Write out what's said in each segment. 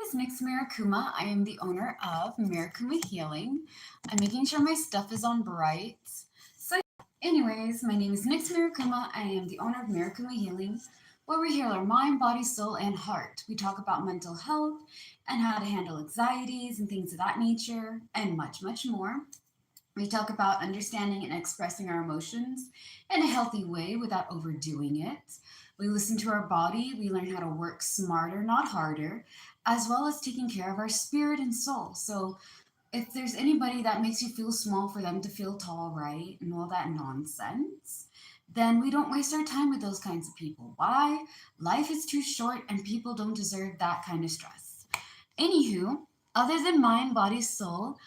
is Nix Marikuma. I am the owner of Marikuma Healing. I'm making sure my stuff is on bright. So, anyways, my name is Nix Marikuma. I am the owner of Marikuma Healing, where we heal our mind, body, soul, and heart. We talk about mental health and how to handle anxieties and things of that nature, and much, much more. We talk about understanding and expressing our emotions in a healthy way without overdoing it. We listen to our body, we learn how to work smarter, not harder, as well as taking care of our spirit and soul. So, if there's anybody that makes you feel small for them to feel tall, right, and all that nonsense, then we don't waste our time with those kinds of people. Why? Life is too short and people don't deserve that kind of stress. Anywho, other than mind, body, soul,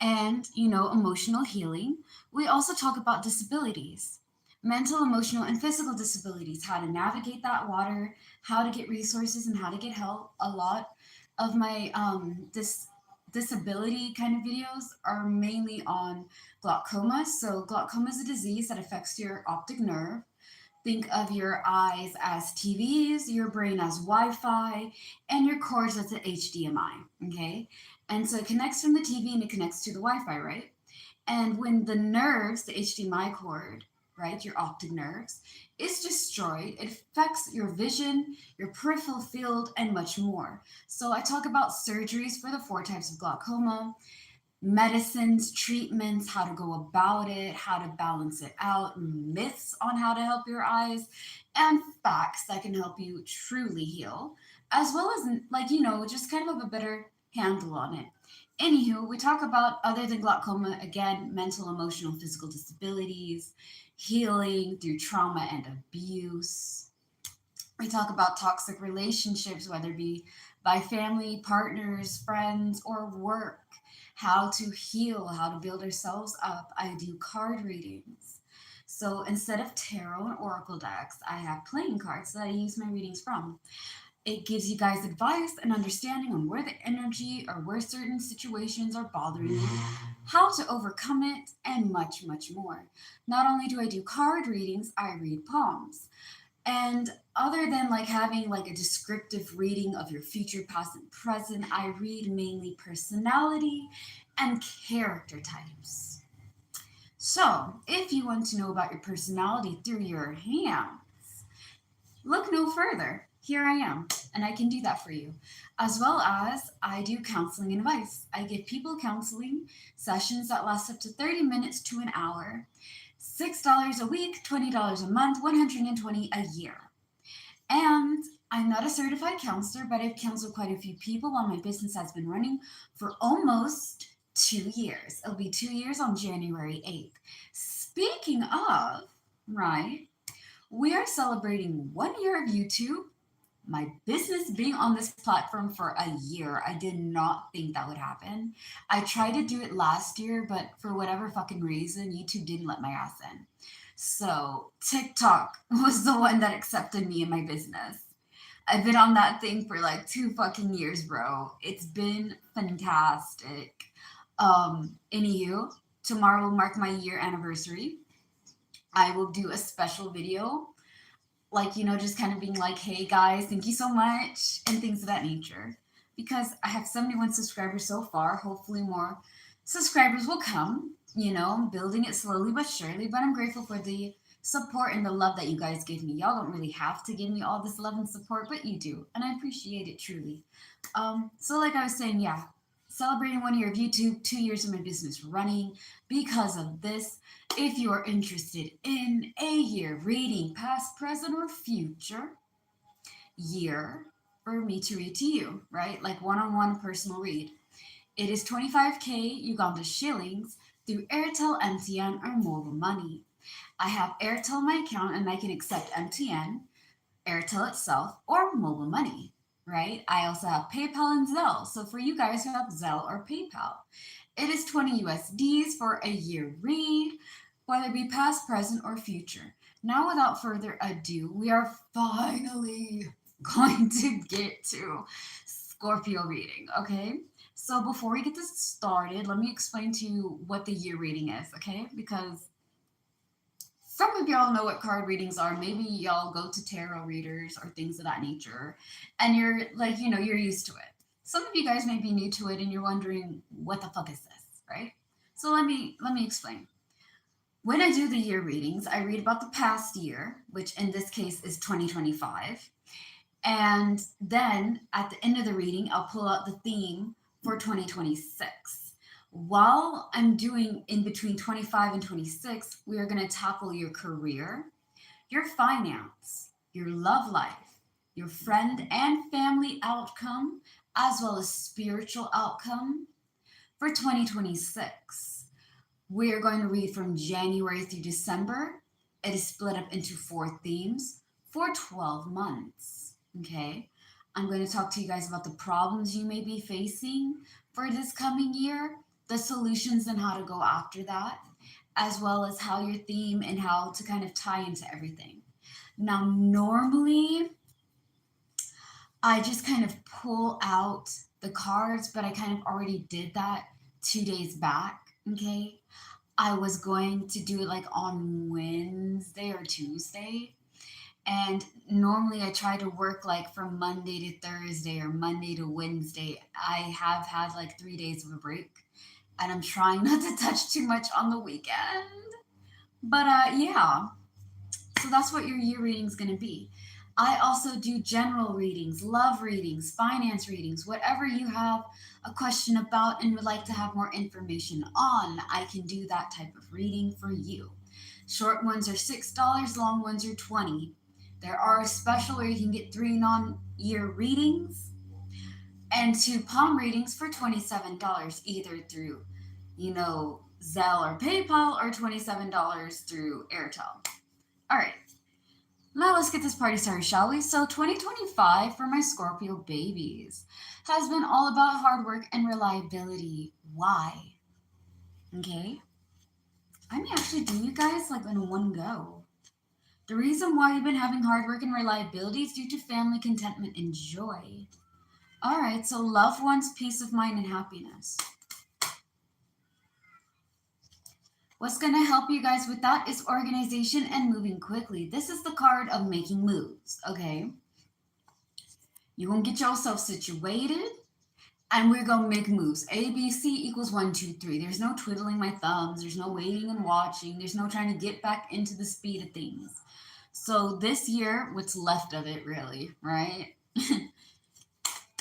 and emotional healing, we also talk about disabilities, mental, emotional, and physical disabilities, how to navigate that water, how to get resources, and how to get help. A lot of my disability kind of videos are mainly on glaucoma. So glaucoma is a disease that affects your optic nerve. Think of your eyes as TVs, your brain as Wi-Fi, and your cords as the HDMI. Okay, and so it connects from the TV and it connects to the Wi-Fi, right? And when the nerves, the HDMI cord, right, your optic nerves, is destroyed, it affects your vision, your peripheral field, and much more. So I talk about surgeries for the four types of glaucoma, medicines, treatments, how to go about it, how to balance it out, myths on how to help your eyes, and facts that can help you truly heal, as well as, just kind of have a better handle on it. Anywho, we talk about, other than glaucoma, again, mental, emotional, physical disabilities, healing through trauma and abuse. We talk about toxic relationships, whether it be by family, partners, friends, or work, how to heal, how to build ourselves up. I do card readings. So instead of tarot and oracle decks, I have playing cards that I use my readings from. It gives you guys advice and understanding on where the energy or where certain situations are bothering you, how to overcome it, and much, much more. Not only do I do card readings, I read palms. And other than like having like a descriptive reading of your future, past, and present, I read mainly personality and character types. So, if you want to know about your personality through your hands, look no further. Here I am, and I can do that for you. As well as I do counseling and advice. I give people counseling sessions that last up to 30 minutes to an hour. $6 a week, $20 a month, 120 a year. And I'm not a certified counselor, but I've counseled quite a few people while my business has been running for almost 2 years. It'll be 2 years on January 8th. Speaking of, right, we are celebrating 1 year of YouTube, my business being on this platform for a year. I did not think that would happen. I tried to do it last year, but for whatever fucking reason, YouTube didn't let my ass in. So TikTok was the one that accepted me in my business. I've been on that thing for like 2 fucking years, bro. It's been fantastic. Anywho, tomorrow will mark my year anniversary. I will do a special video, like, just kind of being like, hey guys, thank you so much, and things of that nature. Because I have 71 subscribers so far. Hopefully, more subscribers will come. I'm building it slowly but surely, but I'm grateful for the support and the love that you guys give me. Y'all don't really have to give me all this love and support, but you do, and I appreciate it truly. So like I was saying, yeah, celebrating 1 year of YouTube, 2 years of my business running because of this. If you are interested in a year reading, past, present, or future year, for me to read to you, right? Like one-on-one personal read. It is 25K Uganda shillings through Airtel, MTN, or mobile money. I have Airtel in my account and I can accept MTN, Airtel itself, or mobile money, right? I also have PayPal and Zelle. So for you guys who have Zelle or PayPal, it is 20 USDs for a year read, whether it be past, present, or future. Now, without further ado, we are finally going to get to Scorpio reading, okay? So before we get this started, let me explain to you what the year reading is, okay? Because some of y'all know what card readings are. Maybe y'all go to tarot readers or things of that nature, and you're like, you're used to it. Some of you guys may be new to it and you're wondering what the fuck is this, right? So let me explain. When I do the year readings, I read about the past year, which in this case is 2025. And then at the end of the reading, I'll pull out the theme for 2026. While I'm doing in between 25 and 26, we are going to tackle your career, your finance, your love life, your friend and family outcome, as well as spiritual outcome for 2026. We're going to read from January through December. It is split up into four themes for 12 months. Okay. I'm going to talk to you guys about the problems you may be facing for this coming year, the solutions and how to go after that, as well as how your theme and how to kind of tie into everything. Now, normally I just kind of pull out the cards, but I kind of already did that 2 days back. Okay. I was going to do it like on Wednesday or Tuesday. And normally I try to work like from Monday to Thursday or Monday to Wednesday. I have had like 3 days of a break and I'm trying not to touch too much on the weekend. But yeah, so that's what your year reading is going to be. I also do general readings, love readings, finance readings, whatever you have a question about and would like to have more information on, I can do that type of reading for you. Short ones are $6, long ones are 20. There are a special where you can get 3 non-year readings and 2 palm readings for $27 either through, Zelle or PayPal or $27 through Airtel. All right. Now let's get this party started, shall we? So 2025 for my Scorpio babies has been all about hard work and reliability. Why? Okay. I may actually do you guys like in one go. The reason why you've been having hard work and reliability is due to family contentment and joy. All right, so loved ones, peace of mind, and happiness. What's going to help you guys with that is organization and moving quickly. This is the card of making moves, okay? You're going to get yourself situated, and we're going to make moves. A, B, C equals 1, 2, 3. There's no twiddling my thumbs. There's no waiting and watching. There's no trying to get back into the speed of things. So this year, what's left of it really, right?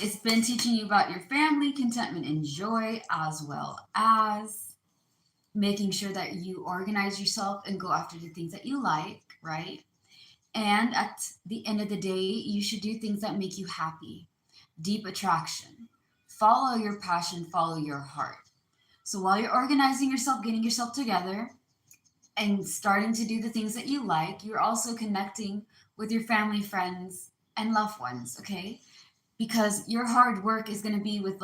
It's been teaching you about your family, contentment, and joy, as well as making sure that you organize yourself and go after the things that you like, right? And at the end of the day, you should do things that make you happy. Deep attraction. Follow your passion, follow your heart. So while you're organizing yourself, getting yourself together, and starting to do the things that you like, you're also connecting with your family, friends, and loved ones, okay? Because your hard work is going to be with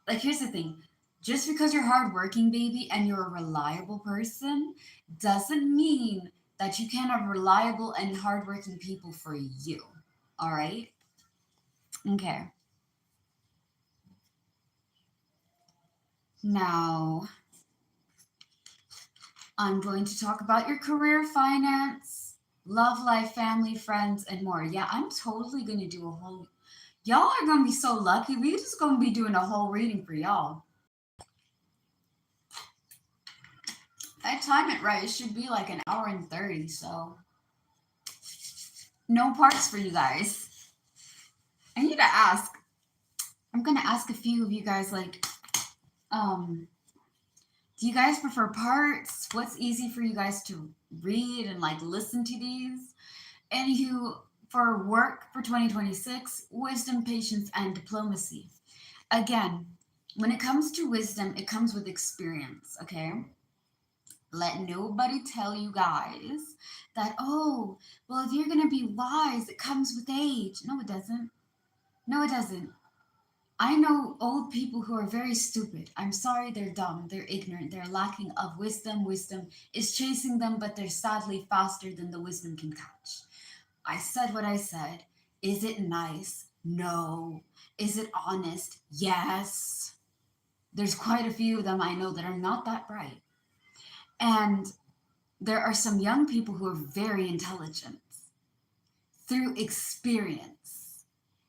here's the thing. Just because you're hardworking, baby, and you're a reliable person doesn't mean that you can't have reliable and hardworking people for you. All right? Okay. Now, I'm going to talk about your career, finance, love life, family, friends, and more. Yeah, I'm totally going to do a whole. Y'all are going to be so lucky. We just going to be doing a whole reading for y'all. If I time it right, it should be like an hour and 30, so no parts for you guys. I need to ask. I'm gonna ask a few of you guys, do you guys prefer parts? What's easy for you guys to read and listen to these? Anywho, for work for 2026, wisdom, patience, and diplomacy. Again, when it comes to wisdom, it comes with experience, okay? Let nobody tell you guys that, oh, well, if you're going to be wise, it comes with age. No, it doesn't. No, it doesn't. I know old people who are very stupid. I'm sorry, they're dumb, they're ignorant, they're lacking of wisdom. Wisdom is chasing them, but they're sadly faster than the wisdom can catch. I said what I said. Is it nice? No. Is it honest? Yes. There's quite a few of them I know that are not that bright. And there are some young people who are very intelligent through experience.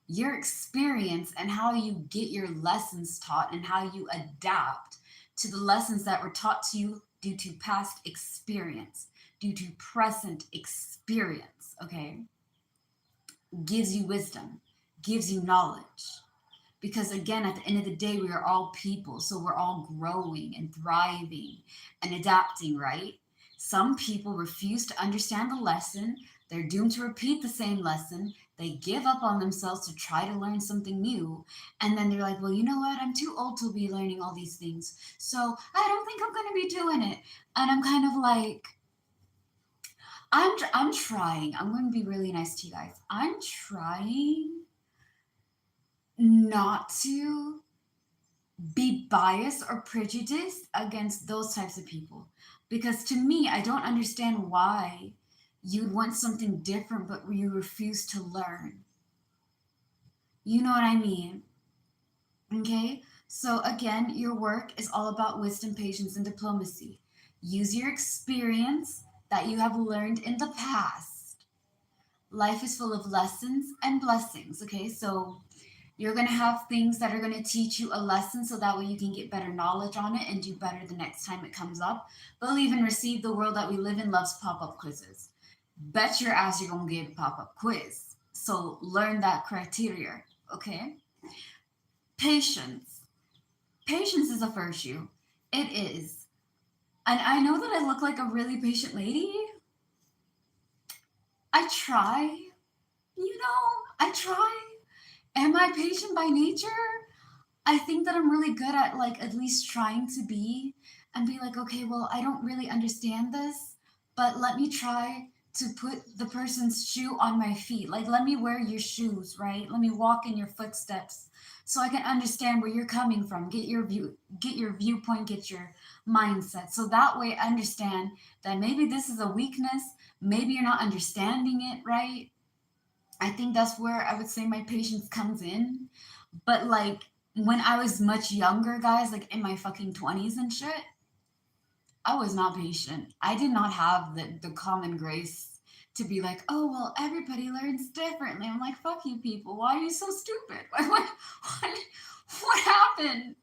your experience and how you get your lessons taught and how you adapt to the lessons that were taught to you due to past experience, due to present experience, okay, gives you wisdom, gives you knowledge. Because again, at the end of the day, we are all people. So we're all growing and thriving and adapting, right? Some people refuse to understand the lesson. They're doomed to repeat the same lesson. They give up on themselves to try to learn something new. And then they're like, well, you know what? I'm too old to be learning all these things. So I don't think I'm going to be doing it. And I'm kind of like, I'm trying. I'm going to be really nice to you guys. I'm trying not to be biased or prejudiced against those types of people. Because to me, I don't understand why you'd want something different, but you refuse to learn. You know what I mean? Okay? So, again, your work is all about wisdom, patience, and diplomacy. Use your experience that you have learned in the past. Life is full of lessons and blessings. Okay? So, you're going to have things that are going to teach you a lesson so that way you can get better knowledge on it and do better the next time it comes up. Believe and receive, the world that we live in loves pop-up quizzes. Bet your ass you're going to get a pop-up quiz. So learn that criteria, okay? Patience. Patience is a virtue. It is. And I know that I look like a really patient lady. I try. I try. Am I patient by nature? I think that I'm really good at like at least trying to be and be like, okay, well, I don't really understand this, but let me try to put the person's shoe on my feet. Like, let me wear your shoes, right? Let me walk in your footsteps so I can understand where you're coming from, get your viewpoint, get your mindset. So that way I understand that maybe this is a weakness, maybe you're not understanding it, right? I think that's where I would say my patience comes in. But like when I was much younger, guys, like in my fucking 20s and shit, I was not patient. I did not have the common grace to be like, oh, well, everybody learns differently. I'm like, fuck you people. Why are you so stupid? What happened?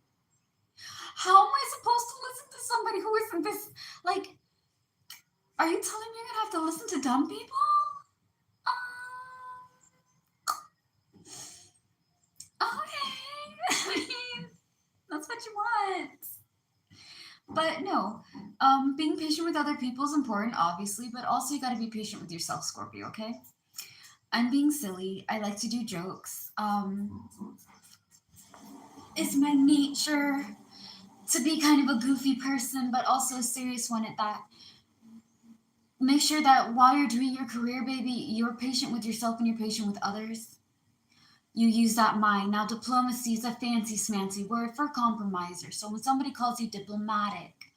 How am I supposed to listen to somebody who isn't this? Like, are you telling me you're gonna have to listen to dumb people? Okay. I mean, that's what you want. But no, being patient with other people is important, obviously, but also you got to be patient with yourself, Scorpio, okay? I'm being silly. I like to do jokes. It's my nature to be kind of a goofy person, but also a serious one at that. Make sure that while you're doing your career, baby, you're patient with yourself and you're patient with others. You use that mind. Now, diplomacy is a fancy smancy word for compromiser. So when somebody calls you diplomatic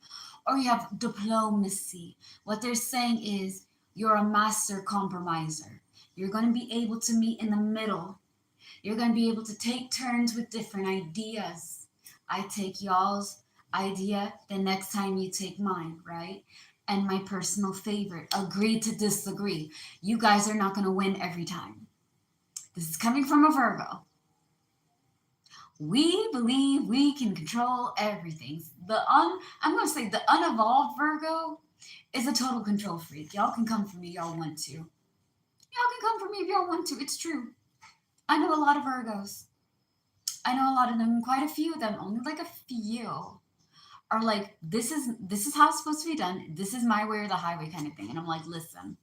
or you have diplomacy, what they're saying is you're a master compromiser. You're going to be able to meet in the middle. You're going to be able to take turns with different ideas. I take y'all's idea, the next time you take mine, right? And my personal favorite, agree to disagree. You guys are not going to win every time. This is coming from a Virgo. We believe we can control everything. I'm going to say the unevolved Virgo is a total control freak. Y'all can come for me, y'all want to. Y'all can come for me if y'all want to. It's true. I know a lot of Virgos. I know a lot of them, quite a few of them, only like a few are like, this is how it's supposed to be done. This is my way or the highway kind of thing. And I'm like, listen,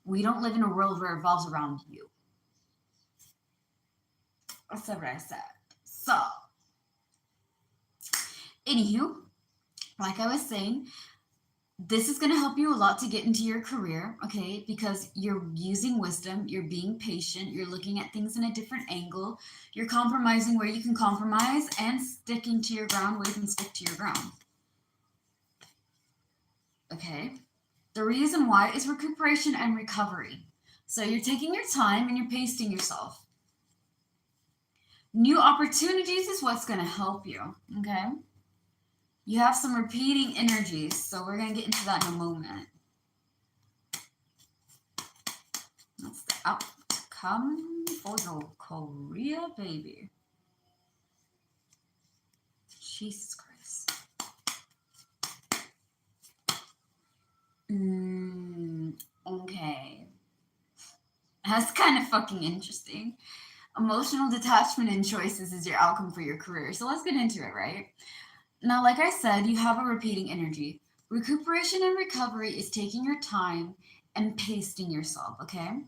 we don't live in a world where it revolves around you. I said what I said. So, anywho, like I was saying, this is going to help you a lot to get into your career, okay? Because you're using wisdom, you're being patient, you're looking at things in a different angle, you're compromising where you can compromise, and sticking to your ground where you can stick to your ground. Okay? The reason why is recuperation and recovery. So you're taking your time and you're pacing yourself. New opportunities is what's going to help you, okay? You have some repeating energies, so we're going to get into that in a moment. That's the outcome. for your career, baby. Jesus Christ. Okay. That's kind of fucking interesting. Emotional detachment and choices is your outcome for your career. So let's get into it, right? Now, like I said, you have a repeating energy. Recuperation and recovery is taking your time and pacing yourself, okay?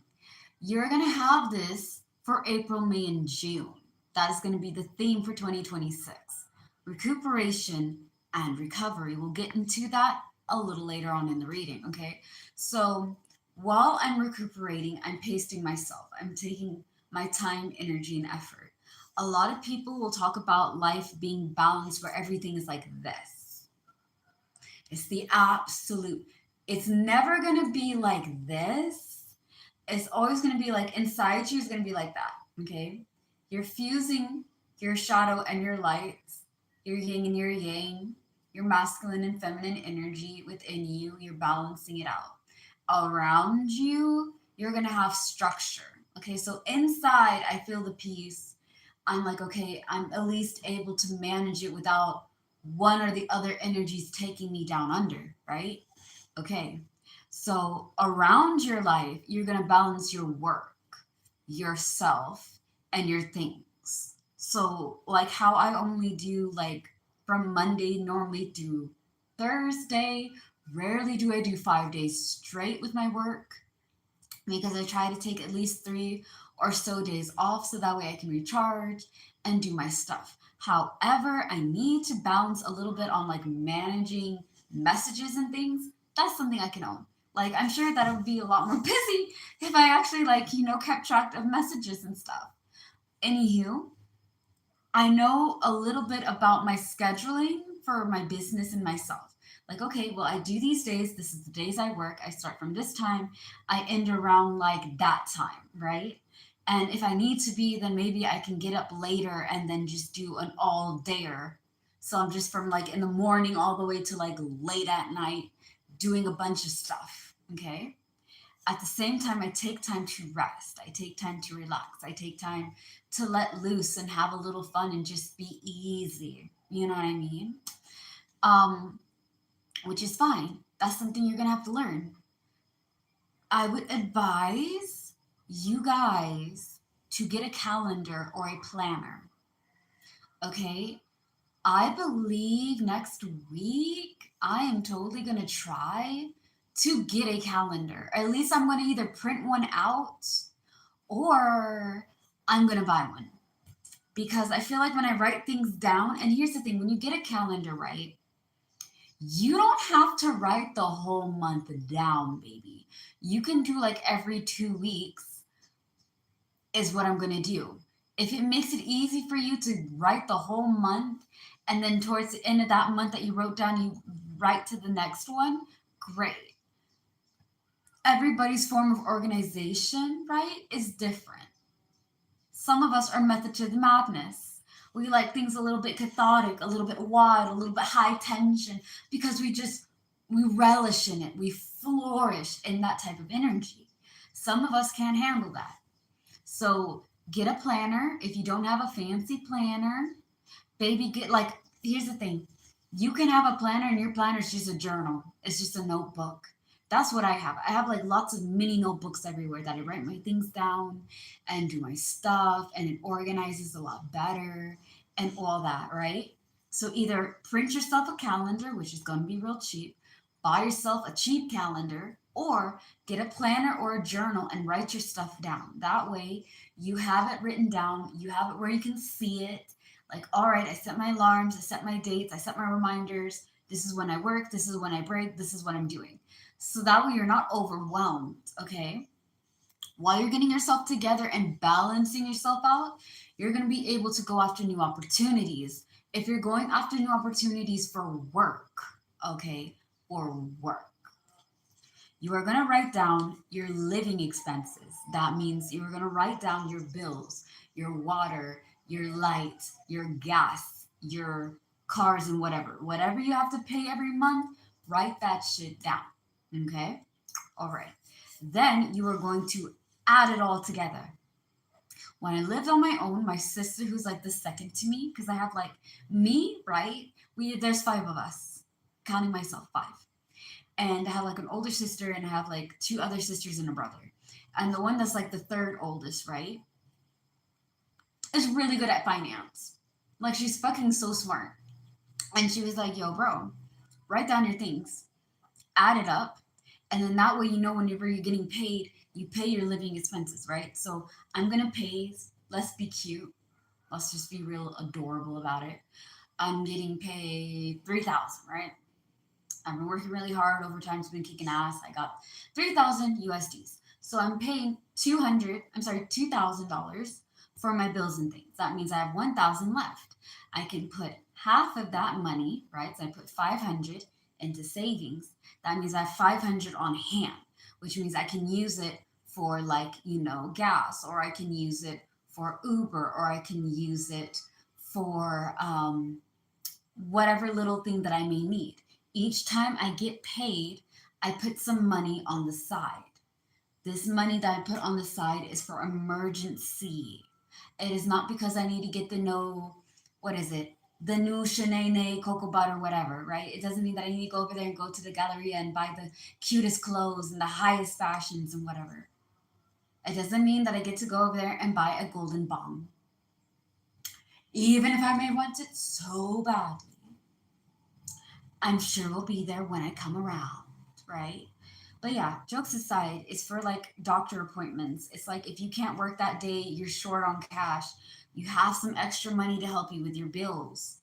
You're going to have this for April, May, and June. That is going to be the theme for 2026. Recuperation and recovery. We'll get into that a little later on in the reading, okay? So while I'm recuperating, I'm pacing myself. I'm taking my time, energy, and effort. A lot of people will talk about life being balanced where everything is like this. It's the absolute. It's never going to be like this. It's always going to be like inside you is going to be like that. Okay. You're fusing your shadow and your lights, your yin and your yang, your masculine and feminine energy within you. You're balancing it out. Around you, you're going to have structure. Okay. So inside, I feel the peace. I'm like, okay, I'm at least able to manage it without one or the other energies taking me down under, right? Okay. So around your life, you're going to balance your work, yourself, and your things. So, like how I only do like from Monday normally through Thursday, rarely do I do 5 days straight with my work because I try to take at least 3 or so days off so that way I can recharge and do my stuff. However, I need to balance a little bit on like managing messages and things. That's something I can own. Like I'm sure that it would be a lot more busy if I actually like, kept track of messages and stuff. Anywho, I know a little bit about my scheduling for my business and myself. Like, okay, well, I do these days. This is the days I work. I start from this time. I end around like that time, right? And if I need to be, then maybe I can get up later and then just do an all dayer. So I'm just from like in the morning all the way to like late at night doing a bunch of stuff. Okay. At the same time, I take time to rest. I take time to relax. I take time to let loose and have a little fun and just be easy. You know what I mean? Um, which is fine. That's something you're gonna have to learn. I would advise you guys to get a calendar or a planner. Okay? I believe next week I am totally gonna try to get a calendar. At least I'm gonna either print one out or I'm going to buy one because I feel like when I write things down, and here's the thing, when you get a calendar, right, you don't have to write the whole month down, baby. You can do like every 2 weeks is what I'm going to do. If it makes it easy for you to write the whole month and then towards the end of that month that you wrote down, you write to the next one, great. Everybody's form of organization, right, is different. Some of us are method to the madness. We like things a little bit cathartic, a little bit wild, a little bit high tension because we relish in it. We flourish in that type of energy. Some of us can't handle that. So get a planner. If you don't have a fancy planner, baby, get like, here's the thing. You can have a planner and your planner is just a journal. It's just a notebook. That's what I have. I have like lots of mini notebooks everywhere that I write my things down and do my stuff and it organizes a lot better and all that, right? So either print yourself a calendar, which is going to be real cheap, buy yourself a cheap calendar, or get a planner or a journal and write your stuff down. That way you have it written down, you have it where you can see it. Like, all right, I set my alarms, I set my dates, I set my reminders. This is when I work, this is when I break, this is what I'm doing. So that way you're not overwhelmed, okay? While you're getting yourself together and balancing yourself out, you're going to be able to go after new opportunities. If you're going after new opportunities for work, okay, or work, you are going to write down your living expenses. That means you're going to write down your bills, your water, your light, your gas, your cars, and whatever you have to pay every month, write that shit down. Okay. All right. Then you are going to add it all together. When I lived on my own, my sister, who's like the second to me, because I have like me, right? There's five of us, counting myself, five. And I have like an older sister, and I have like two other sisters and a brother. And the one that's like the third oldest, right, is really good at finance. Like she's fucking so smart. And she was like, "Yo, bro, write down your things, add it up, and then that way you know whenever you're getting paid, you pay your living expenses, right? So I'm gonna pay. Let's be cute. Let's just be real adorable about it. I'm getting paid 3,000, right? I've been working really hard. Overtime's been kicking ass. I got 3,000 USDs. So I'm paying $2,000 for my bills and things. That means I have 1,000 left. I can put half of that money, right? So I put 500 into savings. That means I have 500 on hand, which means I can use it for like, gas, or I can use it for Uber, or I can use it for whatever little thing that I may need. Each time I get paid, I put some money on the side. This money that I put on the side is for emergency. It is not because I need to get the no, what is it? The new Shanae Cocoa Butter, whatever, right? It doesn't mean that I need to go over there and go to the Galleria and buy the cutest clothes and the highest fashions and whatever. It doesn't mean that I get to go over there and buy a golden bomb. Even if I may want it so badly. I'm sure we'll be there when I come around, right? But yeah, jokes aside, it's for like doctor appointments. It's like if you can't work that day, you're short on cash, you have some extra money to help you with your bills.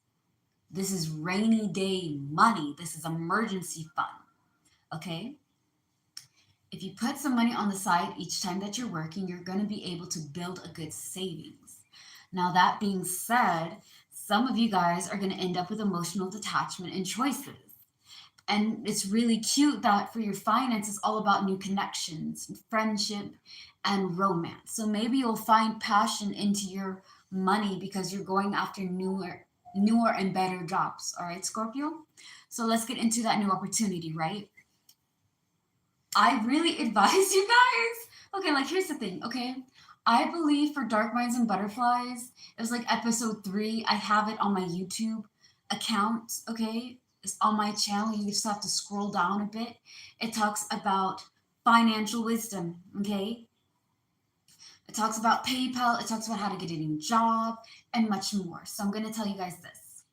This is rainy day money. This is emergency fund, okay? If you put some money on the side each time that you're working, you're going to be able to build a good savings. Now, that being said, some of you guys are going to end up with emotional detachment and choices. And it's really cute that for your finance, it's all about new connections, friendship, and romance. So maybe you'll find passion into your money because you're going after newer and better jobs. All right, Scorpio. So let's get into that new opportunity, right? I really advise you guys. Okay, like here's the thing, okay? I believe for Dark Minds and Butterflies, it was like episode 3. I have it on my YouTube account, okay? It's on my channel. You just have to scroll down a bit. It talks about financial wisdom, okay? It talks about PayPal, it talks about how to get a new job, and much more. So I'm going to tell you guys this.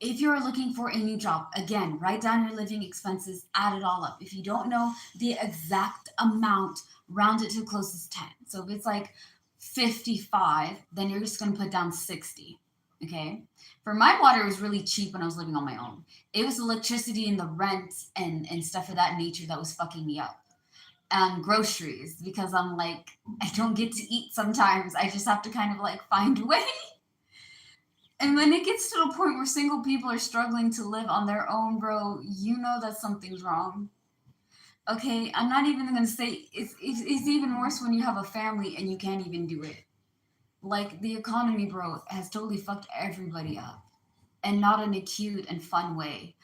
If you're looking for a new job, again, write down your living expenses, add it all up. If you don't know the exact amount, round it to the closest 10. So if it's like 55, then you're just going to put down 60. Okay. For my water, it was really cheap when I was living on my own. It was electricity and the rent and stuff of that nature that was fucking me up. And groceries, because I'm like, I don't get to eat sometimes. I just have to kind of like find a way. And when it gets to a point where single people are struggling to live on their own, bro, you know that something's wrong. Okay, I'm not even gonna say it's even worse when you have a family and you can't even do it. Like the economy, bro, has totally fucked everybody up, and not in a cute and fun way.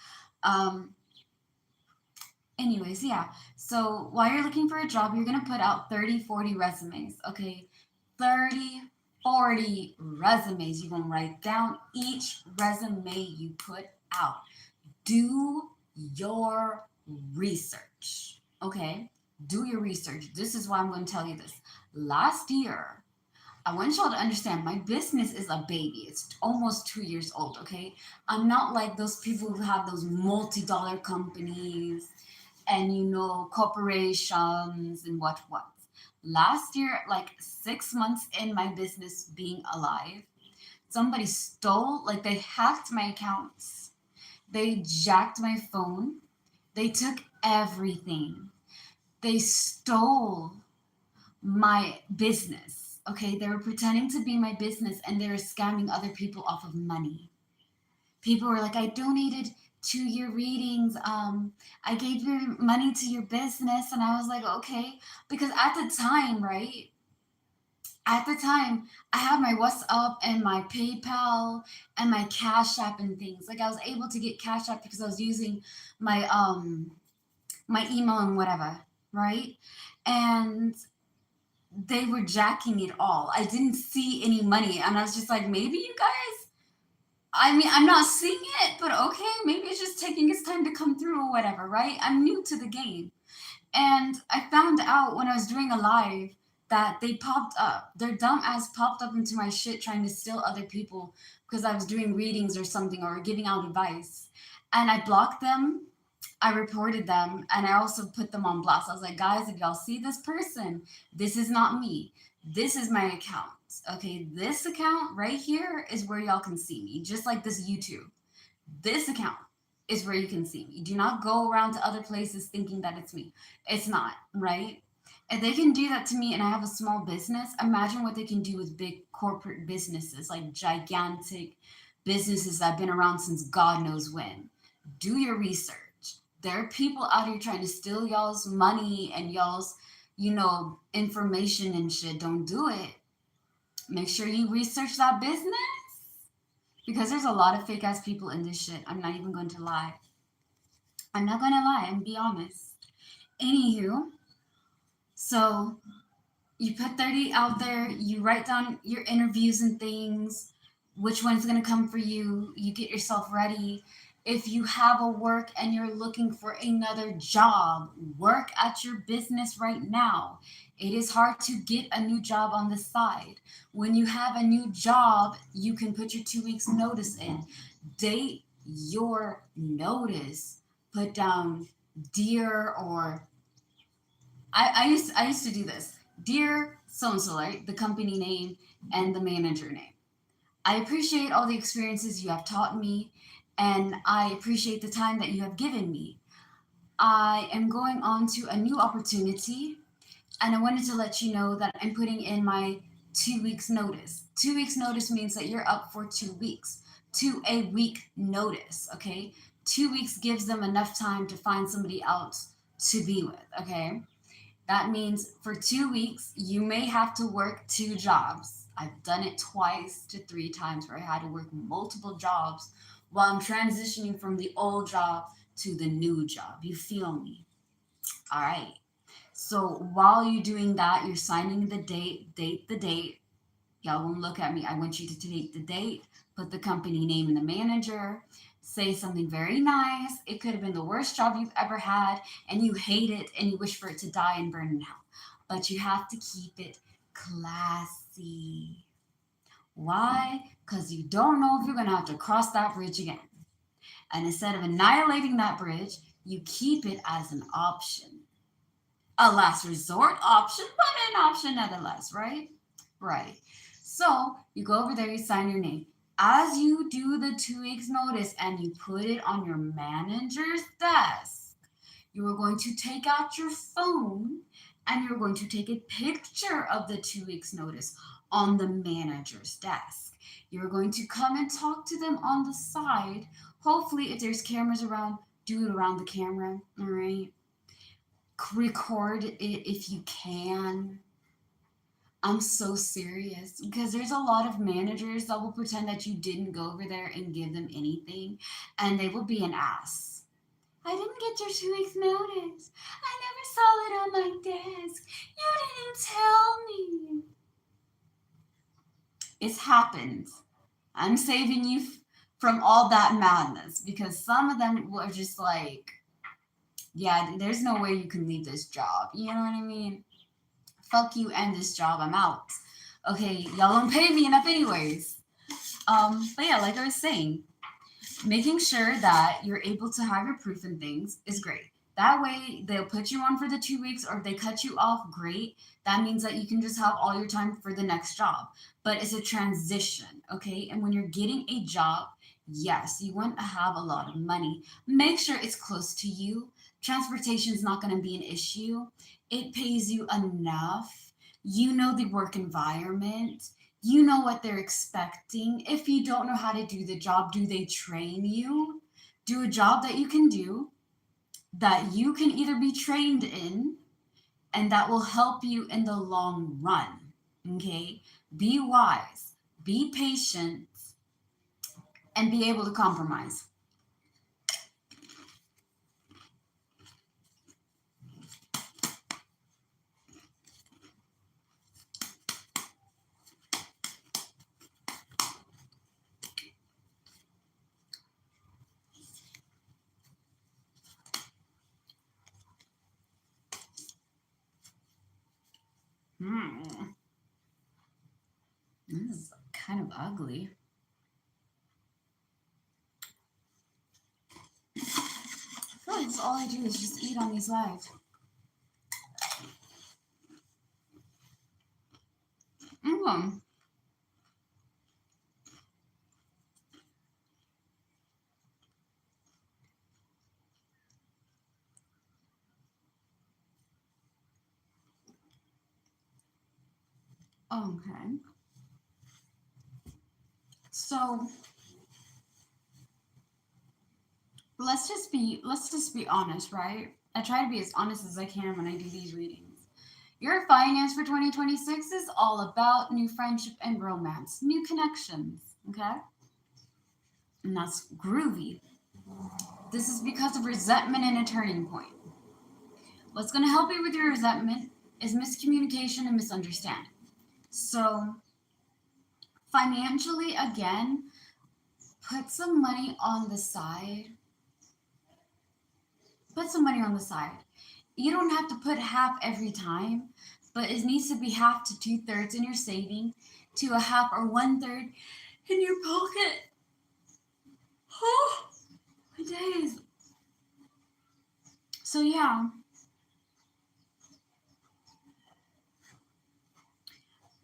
Um, Anyways, yeah. So while you're looking for a job, you're going to put out 30, 40 resumes. Okay. 30, 40 resumes. You're going to write down each resume you put out. Do your research. Okay. Do your research. This is why I'm going to tell you this. Last year, I want y'all to understand my business is a baby. It's almost 2 years old, okay? I'm not like those people who have those multi-dollar companies and corporations and what. Last year, like 6 months in my business being alive, somebody stole, like they hacked my accounts, they jacked my phone, they took everything, they stole my business. Okay, they were pretending to be my business and they were scamming other people off of money. People were like, I donated to your readings. I gave your money to your business. And I was like, okay. Because at the time, right? At the time, I had my What's Up and my PayPal and my Cash App and things. Like I was able to get Cash App because I was using my email and whatever, right? And they were jacking it all. I didn't see any money. And I was just like, maybe you guys, I mean, I'm not seeing it, but okay, maybe it's just taking its time to come through or whatever, right? I'm new to the game. And I found out when I was doing a live that they popped up. Their dumb ass popped up into my shit trying to steal other people because I was doing readings or something or giving out advice. And I blocked them. I reported them and I also put them on blast. I was like, guys, if y'all see this person, this is not me. This is my account. Okay, this account right here is where y'all can see me, just like this YouTube. This account is where you can see me. Do not go around to other places thinking that it's me. It's not, right? If they can do that to me and I have a small business, imagine what they can do with big corporate businesses, like gigantic businesses that have been around since God knows when. Do your research. There are people out here trying to steal y'all's money and y'all's, information and shit. Don't do it. Make sure you research that business because there's a lot of fake ass people in this shit. I'm not even going to lie. I'm not going to lie and be honest. Anywho, so you put 30 out there, you write down your interviews and things, which one's going to come for you, you get yourself ready. If you have a work and you're looking for another job, work at your business right now. It is hard to get a new job on the side. When you have a new job, you can put your 2 weeks notice in. Date your notice. Put down dear or I used to do this. Dear so and so, right? The company name and the manager name. I appreciate all the experiences you have taught me, and I appreciate the time that you have given me. I am going on to a new opportunity, and I wanted to let you know that I'm putting in my 2 weeks notice. 2 weeks notice means that you're up for 2 weeks. To a week notice, okay? 2 weeks gives them enough time to find somebody else to be with, okay? That means for 2 weeks, you may have to work two jobs. I've done it twice to three times where I had to work multiple jobs while I'm transitioning from the old job to the new job. You feel me? All right. So while you're doing that, you're signing the date the date. Y'all won't look at me. I want you to take the date, put the company name and the manager, say something very nice. It could have been the worst job you've ever had, and you hate it and you wish for it to die and burn in hell. But you have to keep it classy. Why? Because you don't know if you're going to have to cross that bridge again. And instead of annihilating that bridge, you keep it as an option. A last resort option, but an option nonetheless, right? Right. So you go over there, you sign your name. As you do the 2 weeks notice and you put it on your manager's desk, you are going to take out your phone and you're going to take a picture of the 2 weeks notice on the manager's desk. You're going to come and talk to them on the side. Hopefully, if there's cameras around, do it around the camera, all right? Record it if you can. I'm so serious because there's a lot of managers that will pretend that you didn't go over there and give them anything, and they will be an ass. I didn't get your 2 weeks notice. I never saw it on my desk. You didn't tell me. It's happened. I'm saving you from all that madness because some of them were just like, yeah, there's no way you can leave this job. You know what I mean? Fuck you and this job. I'm out. Okay, y'all don't pay me enough anyways. But yeah, like I was saying, making sure that you're able to have your proof and things is great. That way, they'll put you on for the 2 weeks, or if they cut you off, great. That means that you can just have all your time for the next job. But it's a transition, okay? And when you're getting a job, yes, you want to have a lot of money. Make sure it's close to you. Transportation is not going to be an issue. It pays you enough. You know the work environment. You know what they're expecting. If you don't know how to do the job, do they train you? Do a job that you can do, that you can either be trained in, and that will help you in the long run. Okay? Be wise, be patient, and be able to compromise. kind of ugly. I feel like that's all I do is just eat on these live. Mm. Okay. So let's just be honest, right? I try to be as honest as I can when I do these readings. Your finance for 2026 is all about new friendship and romance, new connections, okay? And that's groovy. This is because of resentment and a turning point. What's going to help you with your resentment is miscommunication and misunderstanding. So, financially, again, put some money on the side. Put some money on the side. You don't have to put half every time, but it needs to be half to 2/3 in your saving, to a half or 1/3 in your pocket. Oh, my days. So, yeah,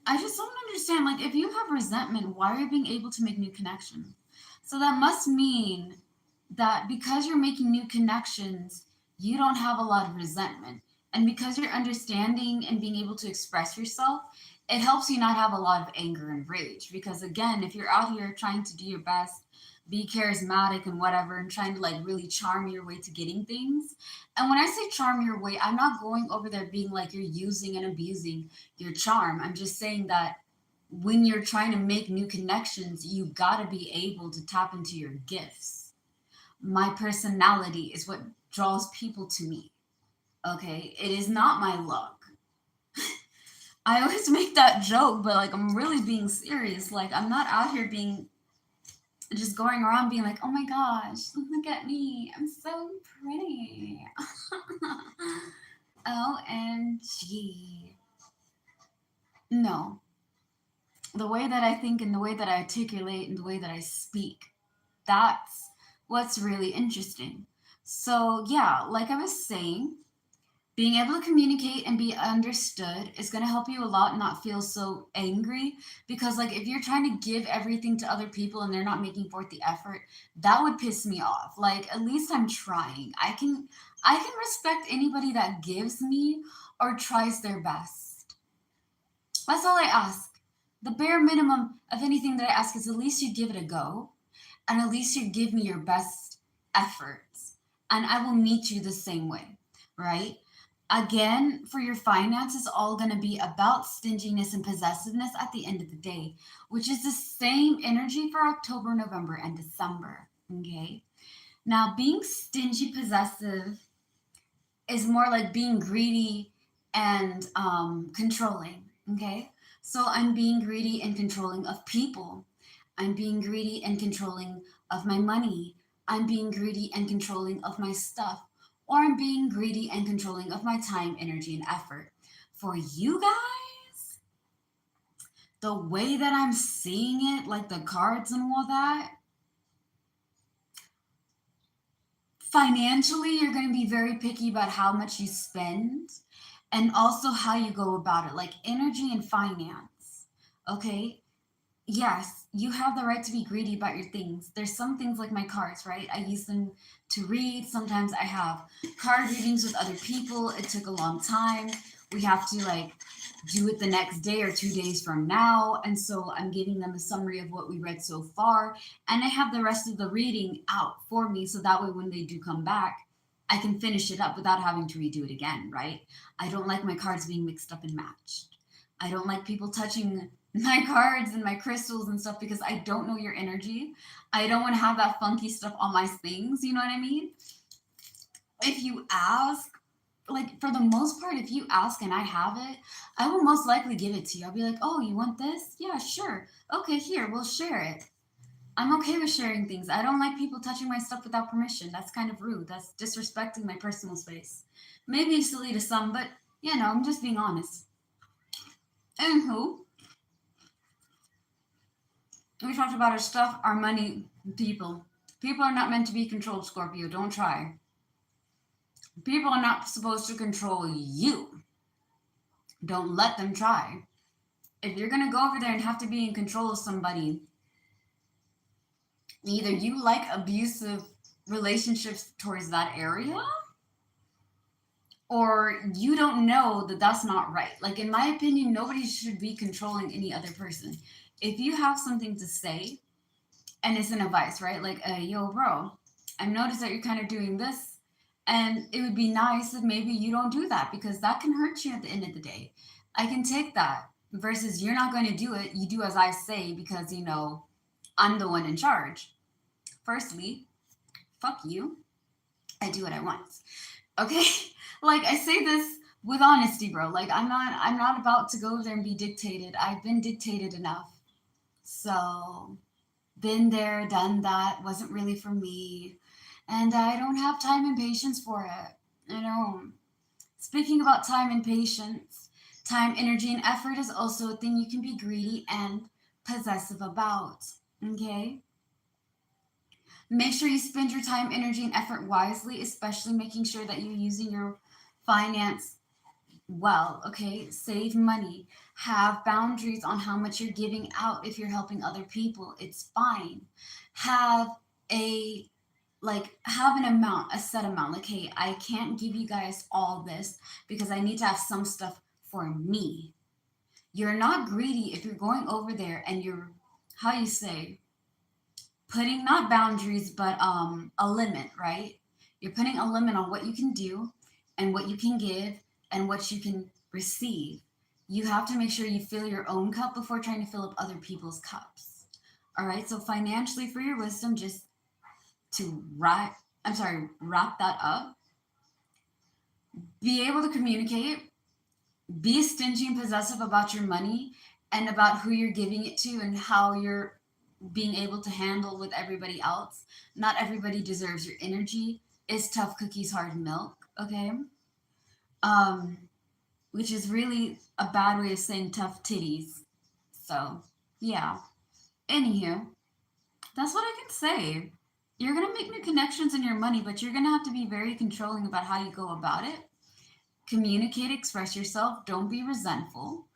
I just don't understand. Like, if you have resentment, why are you being able to make new connections? So, that must mean that because you're making new connections, you don't have a lot of resentment. And because you're understanding and being able to express yourself, it helps you not have a lot of anger and rage. Because again, if you're out here trying to do your best, be charismatic and whatever, and trying to like really charm your way to getting things. And when I say charm your way, I'm not going over there being like you're using and abusing your charm. I'm just saying that when you're trying to make new connections, you gotta be able to tap into your gifts. My personality is what draws people to me. Okay, it is not my luck. I always make that joke, but like I'm really being serious. Like I'm not out here being just going around being like, oh my gosh, look at me, I'm so pretty. OMG. No, the way that I think and the way that I articulate and the way that I speak, that's what's really interesting. So, yeah, like I was saying, being able to communicate and be understood is going to help you a lot not feel so angry because like if you're trying to give everything to other people and they're not making forth the effort, that would piss me off. Like at least I'm trying. I can respect anybody that gives me or tries their best. That's all I ask. The bare minimum of anything that I ask is at least you give it a go and at least you give me your best efforts and I will meet you the same way, right? Again, for your finances, all going to be about stinginess and possessiveness at the end of the day, which is the same energy for October, November, and December. Okay. Now, being stingy, possessive is more like being greedy and controlling. Okay. So I'm being greedy and controlling of people. I'm being greedy and controlling of my money. I'm being greedy and controlling of my stuff. Or I'm being greedy and controlling of my time, energy, and effort. For you guys, the way that I'm seeing it, like the cards and all that, financially, you're going to be very picky about how much you spend and also how you go about it, like energy and finance. Okay. Yes, you have the right to be greedy about your things. There's some things like my cards, right? I use them to read. Sometimes I have card readings with other people. It took a long time. We have to like do it the next day or 2 days from now. And so I'm giving them a summary of what we read so far. And I have the rest of the reading out for me. So that way, when they do come back, I can finish it up without having to redo it again, right? I don't like my cards being mixed up and matched. I don't like people touching my cards and my crystals and stuff because I don't know your energy. I don't want to have that funky stuff on my things. You know what I mean? If you ask, like for the most part, if you ask and I have it, I will most likely give it to you. I'll be like, oh, you want this? Yeah, sure. Okay, here, we'll share it. I'm okay with sharing things. I don't like people touching my stuff without permission. That's kind of rude. That's disrespecting my personal space. Maybe silly to some, but I'm just being honest. Anywho, We talked about our stuff, our money, people. People are not meant to be controlled, Scorpio. Don't try. People are not supposed to control you. Don't let them try. If you're going to go over there and have to be in control of somebody, either you like abusive relationships towards that area, or you don't know that that's not right. Like, in my opinion, nobody should be controlling any other person. If you have something to say, and it's an advice, right? Like, yo, bro, I've noticed that you're kind of doing this, and it would be nice if maybe you don't do that because that can hurt you at the end of the day. I can take that versus you're not going to do it. You do as I say because, I'm the one in charge. Firstly, fuck you. I do what I want. Okay? Like, I say this with honesty, bro. Like, I'm not about to go there and be dictated. I've been dictated enough. So, been there, done that, wasn't really for me. And I don't have time and patience for it. Speaking about time and patience, time, energy, and effort is also a thing you can be greedy and possessive about. Okay? Make sure you spend your time, energy, and effort wisely, especially making sure that you're using your finance well. Okay? Save money. Have boundaries on how much you're giving out if you're helping other people. It's fine. Have a have an amount, a set amount. Like, hey, I can't give you guys all this because I need to have some stuff for me. You're not greedy if you're going over there and you're, how you say, putting not boundaries but a limit, right? You're putting a limit on what you can do and what you can give and what you can receive. You have to make sure you fill your own cup before trying to fill up other people's cups. All right, so financially, for your wisdom, just to wrap that up, be able to communicate, be stingy and possessive about your money and about who you're giving it to and how you're being able to handle with everybody else. Not everybody deserves your energy. It's tough cookies, hard milk, okay? Um, which is really a bad way of saying tough titties. So, yeah. Anywho, that's what I can say. You're gonna make new connections in your money, but you're gonna have to be very controlling about how you go about it. Communicate, express yourself, don't be resentful,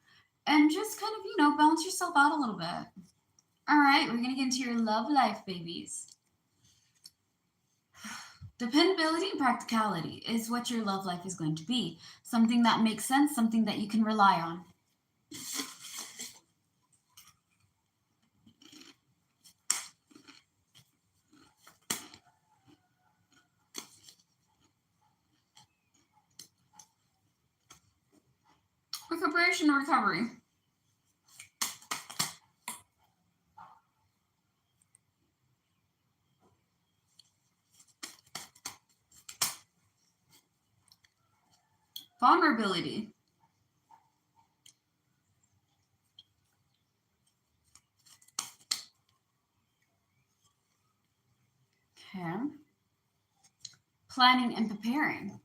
and just kind of, balance yourself out a little bit. All right, we're gonna get into your love life, babies. Dependability and practicality is what your love life is going to be. Something that makes sense, something that you can rely on. Recuperation and recovery. Vulnerability. Okay. Planning and preparing.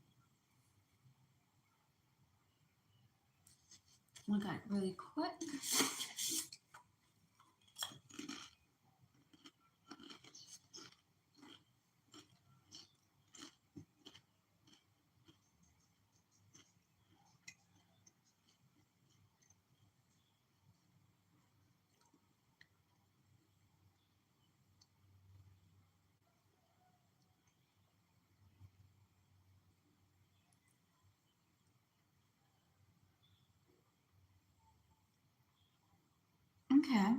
Look at it really quick. Okay.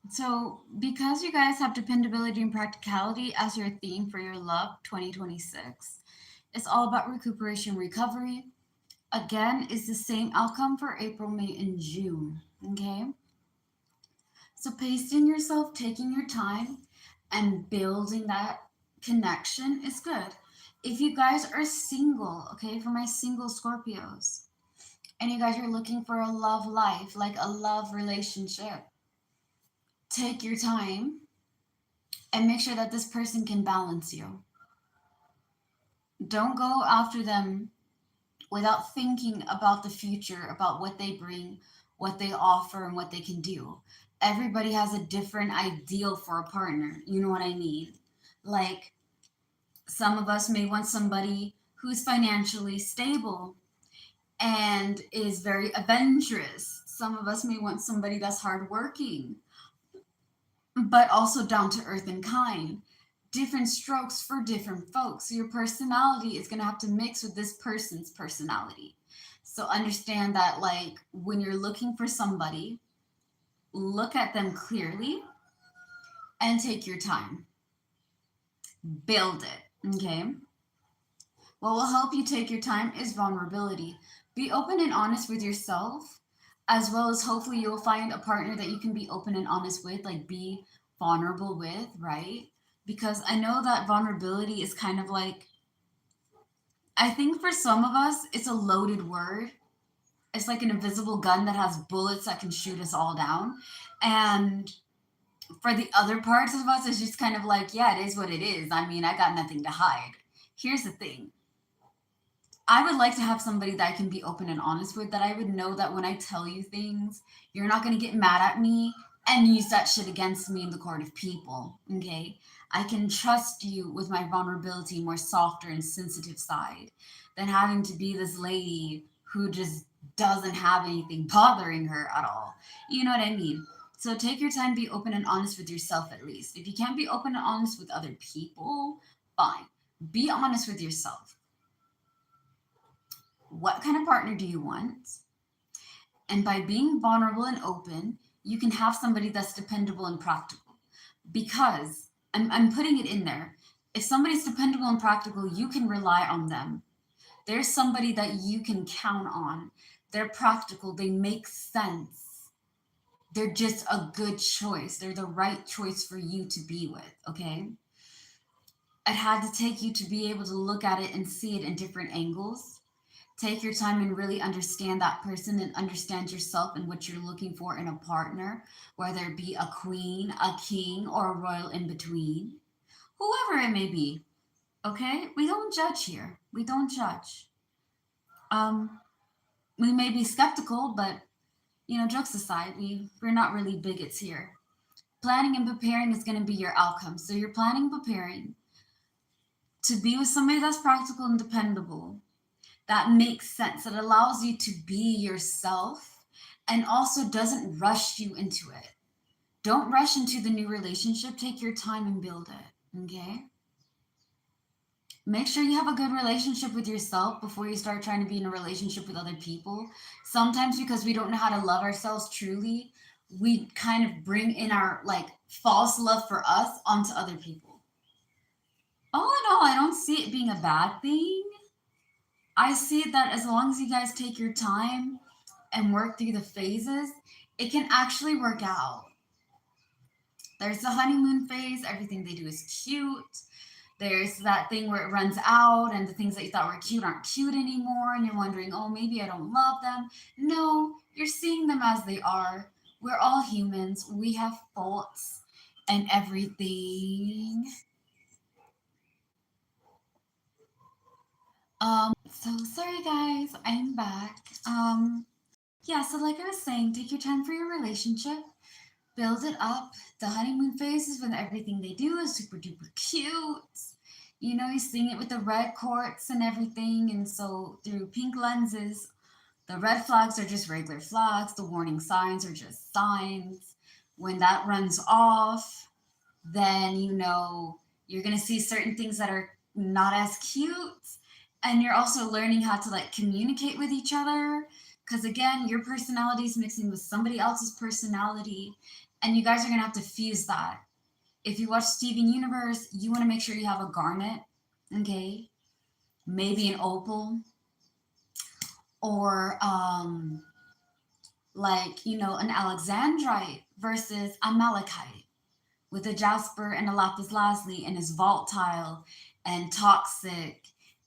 So, because you guys have dependability and practicality as your theme for your love 2026, it's all about recuperation recovery. Again, is the same outcome for April, May, and June. Okay? So, pacing yourself, taking your time, and building that connection is good. If you guys are single, okay, for my single Scorpios, and you guys are looking for a love life, like a love relationship, take your time and make sure that this person can balance you. Don't go after them without thinking about the future, about what they bring, what they offer, and what they can do. Everybody has a different ideal for a partner. You know what I mean? Like, some of us may want somebody who's financially stable and is very adventurous. Some of us may want somebody that's hardworking, but also down to earth and kind. Different strokes for different folks. So your personality is going to have to mix with this person's personality. So understand that, like, when you're looking for somebody, look at them clearly and take your time. Build it. Okay. What will help you take your time is vulnerability. Be open and honest with yourself, as well as hopefully you'll find a partner that you can be open and honest with, like be vulnerable with, right? Because I know that vulnerability is kind of like, I think for some of us, it's a loaded word. It's like an invisible gun that has bullets that can shoot us all down. And for the other parts of us, it's just kind of like, yeah, it is what it is. I mean, I got nothing to hide. Here's the thing, I would like to have somebody that I can be open and honest with, that I would know that when I tell you things, you're not going to get mad at me and use that shit against me in the court of people. Okay. I can trust you with my vulnerability, more softer and sensitive side, than having to be this lady who just doesn't have anything bothering her at all. You know what I mean? So take your time, be open and honest with yourself at least. If you can't be open and honest with other people, fine. Be honest with yourself. What kind of partner do you want? And by being vulnerable and open, you can have somebody that's dependable and practical. Because I'm putting it in there. If somebody's dependable and practical, you can rely on them. There's somebody that you can count on. They're practical, they make sense. They're just a good choice. They're the right choice for you to be with, okay? It had to take you to be able to look at it and see it in different angles. Take your time and really understand that person and understand yourself and what you're looking for in a partner, whether it be a queen, a king, or a royal in between, whoever it may be. Okay? We don't judge here. We don't judge. Um, we may be skeptical, but jokes aside, we're not really bigots here. Planning and preparing is going to be your outcome. So you're planning and preparing to be with somebody that's practical and dependable, that makes sense, that allows you to be yourself and also doesn't rush you into it. Don't rush into the new relationship. Take your time and build it. Okay? Make sure you have a good relationship with yourself before you start trying to be in a relationship with other people. Sometimes because we don't know how to love ourselves truly, we kind of bring in our like false love for us onto other people. All in all, I don't see it being a bad thing. I see that as long as you guys take your time and work through the phases, it can actually work out. There's the honeymoon phase, everything they do is cute. There's that thing where it runs out and the things that you thought were cute aren't cute anymore, and you're wondering, oh, maybe I don't love them. No, you're seeing them as they are. We're all humans, we have faults and everything. So sorry guys, I'm back. Yeah, so like I was saying, take your time for your relationship, build it up. The honeymoon phase is when everything they do is super duper cute. You're seeing it with the red quartz and everything, and so through pink lenses, the red flags are just regular flags, the warning signs are just signs. When that runs off, then you're gonna see certain things that are not as cute, and you're also learning how to like communicate with each other, because again your personality is mixing with somebody else's personality, and you guys are gonna have to fuse that. If you watch Steven Universe, you want to make sure you have a garnet, okay, maybe an opal, or like an alexandrite versus a malachite, with a jasper and a lapis lazuli, and is volatile and toxic,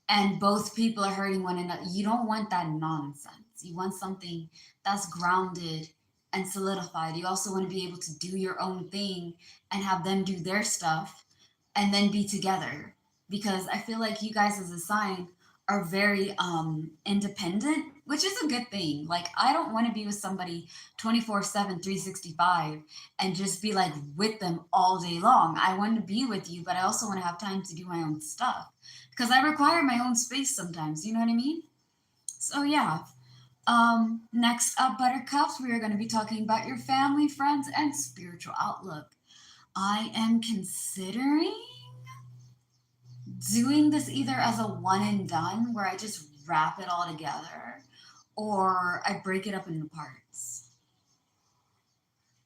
and both people are hurting one another. You don't want that nonsense. You want something that's grounded and solidified. You also want to be able to do your own thing and have them do their stuff and then be together. Because I feel like you guys as a sign are very independent, which is a good thing. Like I don't want to be with somebody 24/7, 365 and just be like with them all day long. I want to be with you, but I also want to have time to do my own stuff because I require my own space sometimes, you know what I mean? So yeah. Next up, Buttercups, we are going to be talking about your family, friends, and spiritual outlook. I am considering doing this either as a one and done, where I just wrap it all together, or I break it up into parts.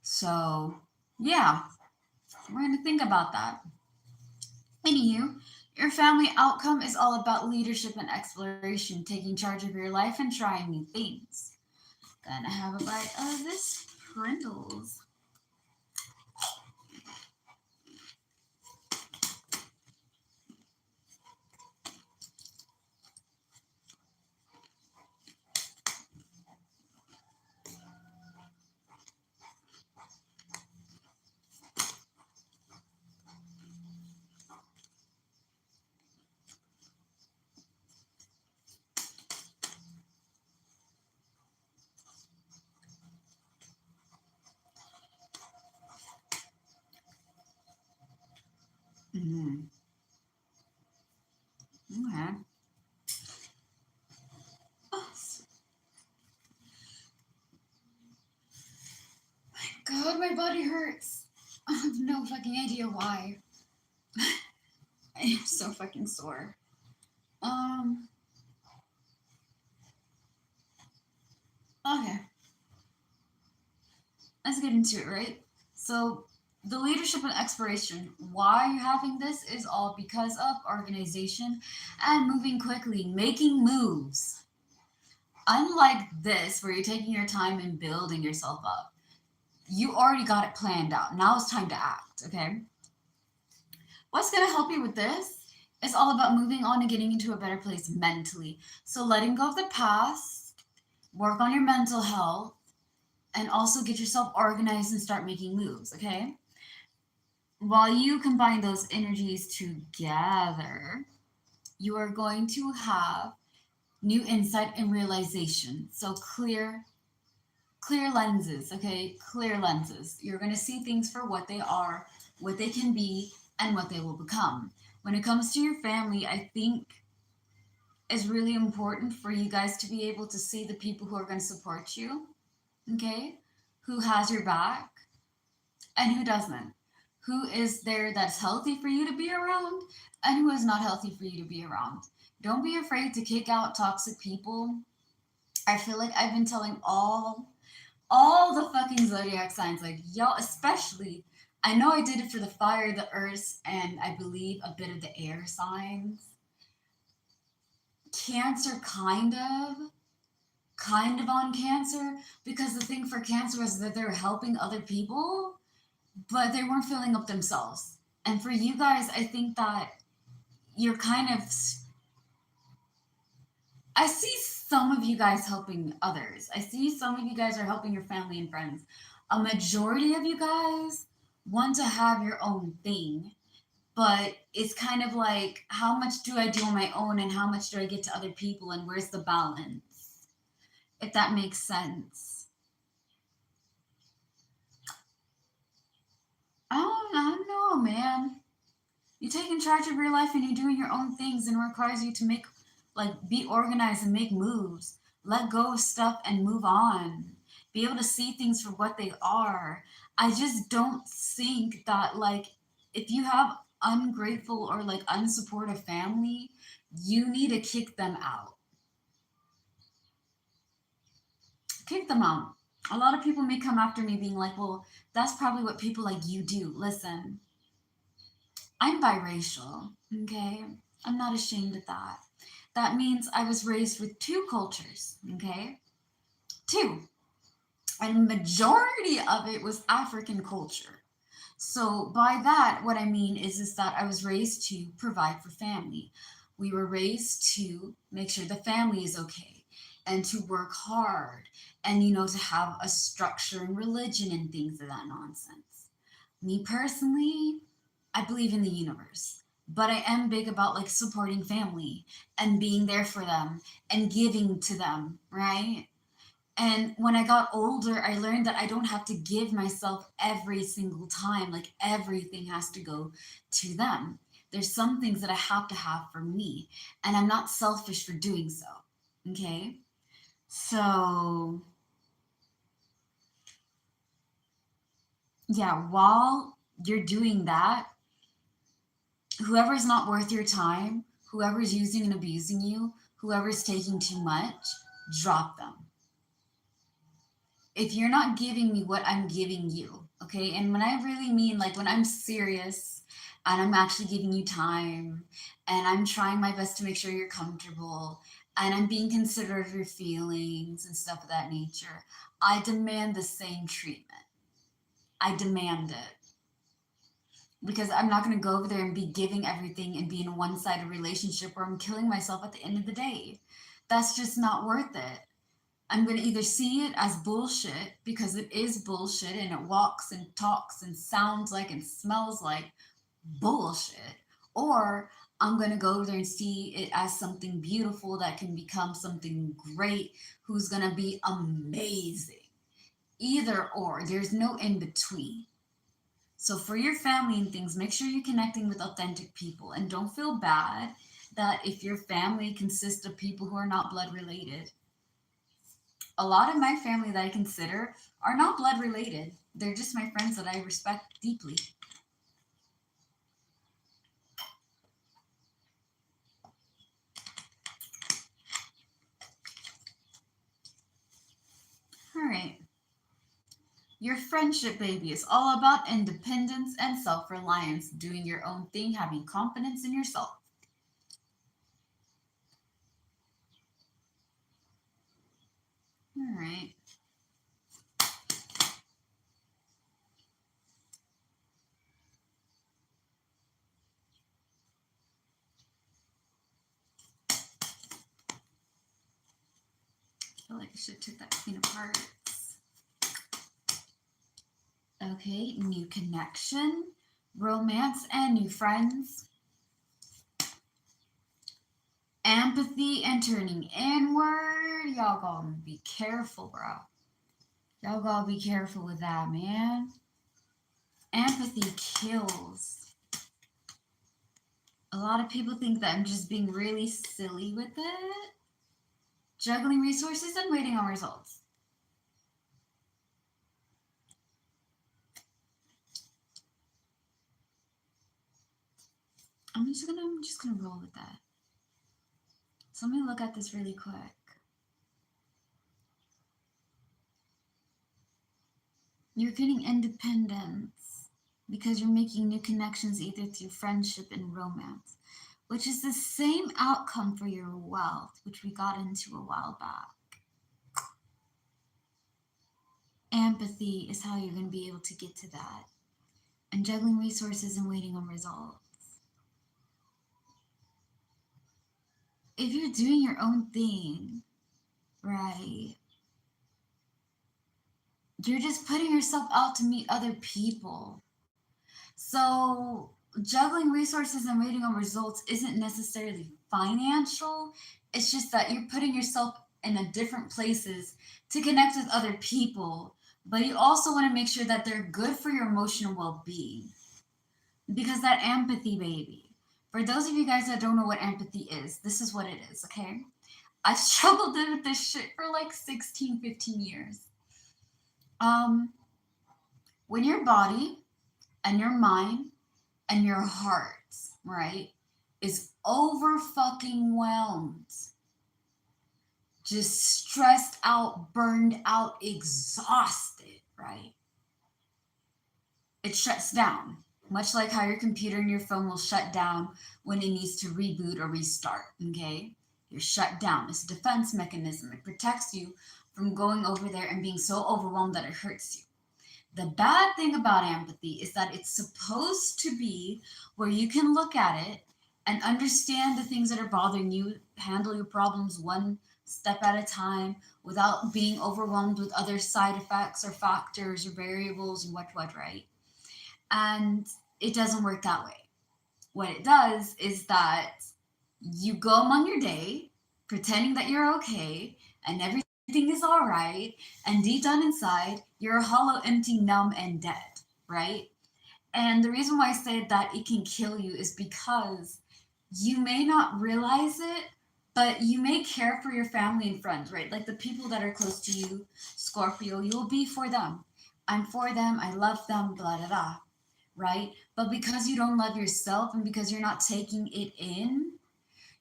So, yeah, we're going to think about that. Anywho, your family outcome is all about leadership and exploration, taking charge of your life and trying new things. Gonna have a bite of this Pringles. Mm-hmm. Okay. Oh, God, my body hurts. I have no fucking idea why. I am so fucking sore. Um, okay. Let's get into it, right? So, the leadership and exploration, why you're having this is all because of organization and moving quickly, making moves. Unlike this, where you're taking your time and building yourself up, you already got it planned out. Now it's time to act, okay? What's going to help you with this is all about moving on and getting into a better place mentally. So, letting go of the past, work on your mental health, and also get yourself organized and start making moves, okay? While you combine those energies together, you are going to have new insight and realization. So clear lenses, okay? Clear lenses. You're going to see things for what they are, what they can be, and what they will become. When it comes to your family, I think it's really important for you guys to be able to see the people who are going to support you, okay? Who has your back and who doesn't. Who is there that's healthy for you to be around and who is not healthy for you to be around. Don't be afraid to kick out toxic people. I feel like I've been telling all the fucking zodiac signs, like y'all, especially. I know I did it for the fire, the earth, and I believe a bit of the air signs. Cancer, kind of on Cancer, because the thing for Cancer is that they're helping other people, but they weren't filling up themselves. And for you guys, I think that you're kind of, I see some of you guys helping others. I see some of you guys are helping your family and friends. A majority of you guys want to have your own thing, but it's kind of like, how much do I do on my own and how much do I get to other people and where's the balance? If that makes sense. I don't know, man. You're taking charge of your life and you're doing your own things and it requires you to make, like, be organized and make moves. Let go of stuff and move on. Be able to see things for what they are. I just don't think that, like, if you have ungrateful or like unsupportive family, you need to kick them out. Kick them out. A lot of people may come after me being like, well, that's probably what people like you do. Listen, I'm biracial, okay? I'm not ashamed of that. That means I was raised with two cultures, okay? Two. And majority of it was African culture. So by that, what I mean is that I was raised to provide for family. We were raised to make sure the family is okay and to work hard and, to have a structure and religion and things of that nonsense. Me personally, I believe in the universe. but I am big about like supporting family and being there for them and giving to them, right? And when I got older, I learned that I don't have to give myself every single time. Like everything has to go to them. There's some things that I have to have for me, and I'm not selfish for doing so. Okay? So, yeah, while you're doing that, whoever's not worth your time, whoever's using and abusing you, whoever's taking too much, drop them. If you're not giving me what I'm giving you, okay? And when I really mean like when I'm serious and I'm actually giving you time and I'm trying my best to make sure you're comfortable and I'm being considerate of your feelings and stuff of that nature, I demand the same treatment. I demand it because I'm not going to go over there and be giving everything and be in a one sided relationship where I'm killing myself at the end of the day. That's just not worth it. I'm going to either see it as bullshit because it is bullshit and it walks and talks and sounds like and smells like bullshit, or I'm going to go over there and see it as something beautiful that can become something great who's going to be amazing. Either or, there's no in between. So for your family and things, make sure you're connecting with authentic people and don't feel bad that if your family consists of people who are not blood related. A lot of my family that I consider are not blood related. They're just my friends that I respect deeply. All right. Your friendship, baby, is all about independence and self reliance, doing your own thing, having confidence in yourself. All right. I feel like I should take that queen of hearts. Okay. New connection, romance, and new friends. Empathy and turning inward. Y'all gotta be careful, bro. Y'all gotta be careful with that, man. Empathy kills. A lot of people think that I'm just being really silly with it. Juggling resources and waiting on results. I'm just gonna roll with that. So let me look at this really quick. You're getting independence because you're making new connections either through friendship and romance, which is the same outcome for your wealth, which we got into a while back. Empathy is how you're going to be able to get to that. And juggling resources and waiting on results. If you're doing your own thing, right, you're just putting yourself out to meet other people. So, juggling resources and waiting on results isn't necessarily financial. It's just that you're putting yourself in a different places to connect with other people, but you also want to make sure that they're good for your emotional well-being. Because that empathy, baby. For those of you guys that don't know what empathy is, this is what it is, okay? I've struggled with this shit for like 16, 15 years. Um, when your body and your mind and your heart, right, is over fucking whelmed, just stressed out, burned out, exhausted, right? It shuts down. Much like how your computer and your phone will shut down when it needs to reboot or restart, okay? You're shut down. It's a defense mechanism. It protects you from going over there and being so overwhelmed that it hurts you. The bad thing about empathy is that it's supposed to be where you can look at it and understand the things that are bothering you, handle your problems one step at a time without being overwhelmed with other side effects or factors or variables and what, right? And it doesn't work that way. what it does is that you go among your day pretending that you're okay and everything is all right, and deep down inside, you're hollow, empty, numb, and dead, right? And the reason why I say that it can kill you is because you may not realize it, but you may care for your family and friends, right? Like the people that are close to you, Scorpio, you will be for them. I'm for them, I love them, blah, blah, blah, right? But because you don't love yourself and because you're not taking it in,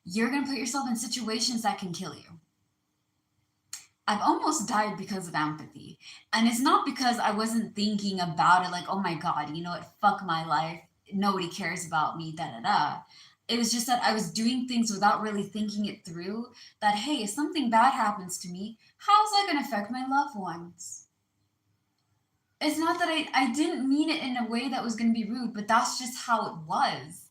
you're going to put yourself in situations that can kill you. I've almost died because of empathy. And it's not because I wasn't thinking about it like, oh my God, you know what? Fuck my life. Nobody cares about me, da da da. It was just that I was doing things without really thinking it through. That, hey, if something bad happens to me, how's that going to affect my loved ones? It's not that I didn't mean it in a way that was going to be rude, but that's just how it was.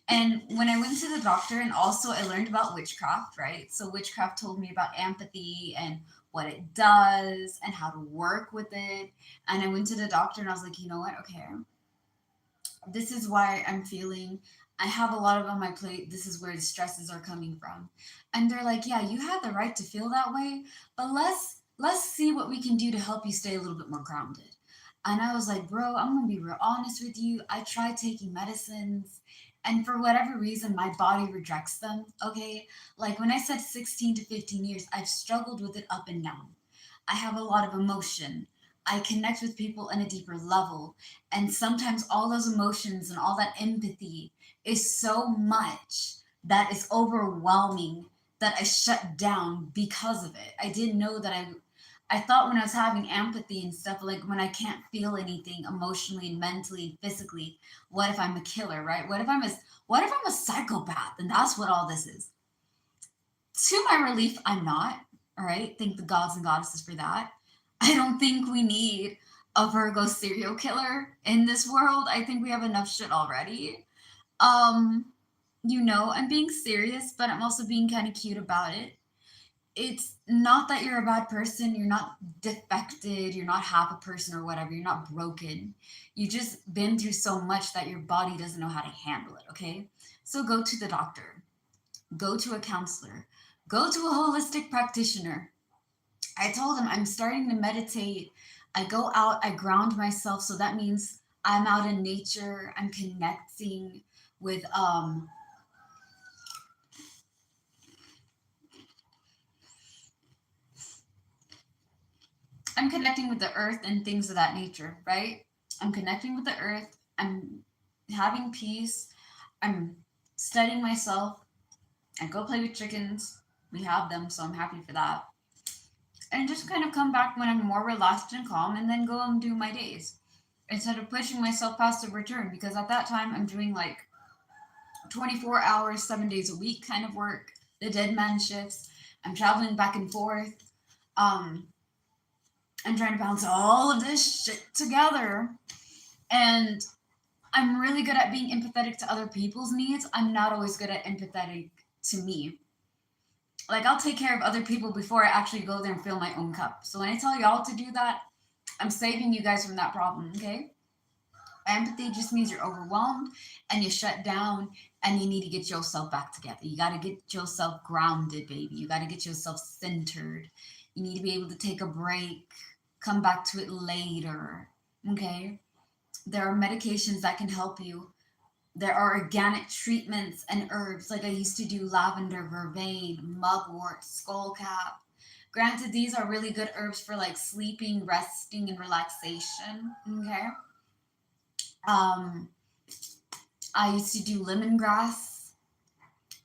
And when I went to the doctor, and also I learned about witchcraft, right? So witchcraft told me about empathy and what it does and how to work with it. And I went to the doctor and I was like, you know what? Okay, this is why I'm feeling. I have a lot of on my plate. This is where the stresses are coming from. And they're like, yeah, you have the right to feel that way, but let's see what we can do to help you stay a little bit more grounded. And I was like, bro, I'm gonna be real honest with you. I tried taking medicines, and for whatever reason, my body rejects them. Okay. Like when I said 16 to 15 years, I've struggled with it up and down. I have a lot of emotion. I connect with people on a deeper level. And sometimes all those emotions and all that empathy is so much that is overwhelming that I shut down because of it. I didn't know that I thought when I was having empathy and stuff, like when I can't feel anything emotionally and mentally and physically, what if I'm a killer, right? What if I'm a psychopath? And that's what all this is. To my relief, I'm not. All right. Thank the gods and goddesses for that. I don't think we need a Virgo serial killer in this world. I think we have enough shit already. Um, I'm being serious, but I'm also being kind of cute about it. It's not that you're a bad person, you're not defected, you're not half a person or whatever, you're not broken. You just been through so much that your body doesn't know how to handle it, okay? So go to the doctor, go to a counselor, go to a holistic practitioner. I told him I'm starting to meditate. I go out, I ground myself, so that means I'm out in nature, I'm connecting with I'm connecting with the earth and things of that nature, right? I'm connecting with the earth. I'm having peace. I'm studying myself. I go play with chickens. We have them, so I'm happy for that. And just kind of come back when I'm more relaxed and calm and then go and do my days instead of pushing myself past the return because at that time I'm doing like 24 hours, 7 days a week kind of work, the dead man shifts. I'm traveling back and forth. Um, I'm trying to balance all of this shit together. And I'm really good at being empathetic to other people's needs. I'm not always good at empathetic to me. Like I'll take care of other people before I actually go there and fill my own cup. So when I tell y'all to do that, I'm saving you guys from that problem, okay? Empathy just means you're overwhelmed and you shut down and you need to get yourself back together. You got to get yourself grounded, baby. You got to get yourself centered. You need to be able to take a break, come back to it later, okay? There are medications that can help you. There are organic treatments and herbs. Like I used to do lavender, vervain, mugwort, skullcap. Granted, these are really good herbs for like sleeping, resting, and relaxation. Okay. Um, I used to do lemongrass.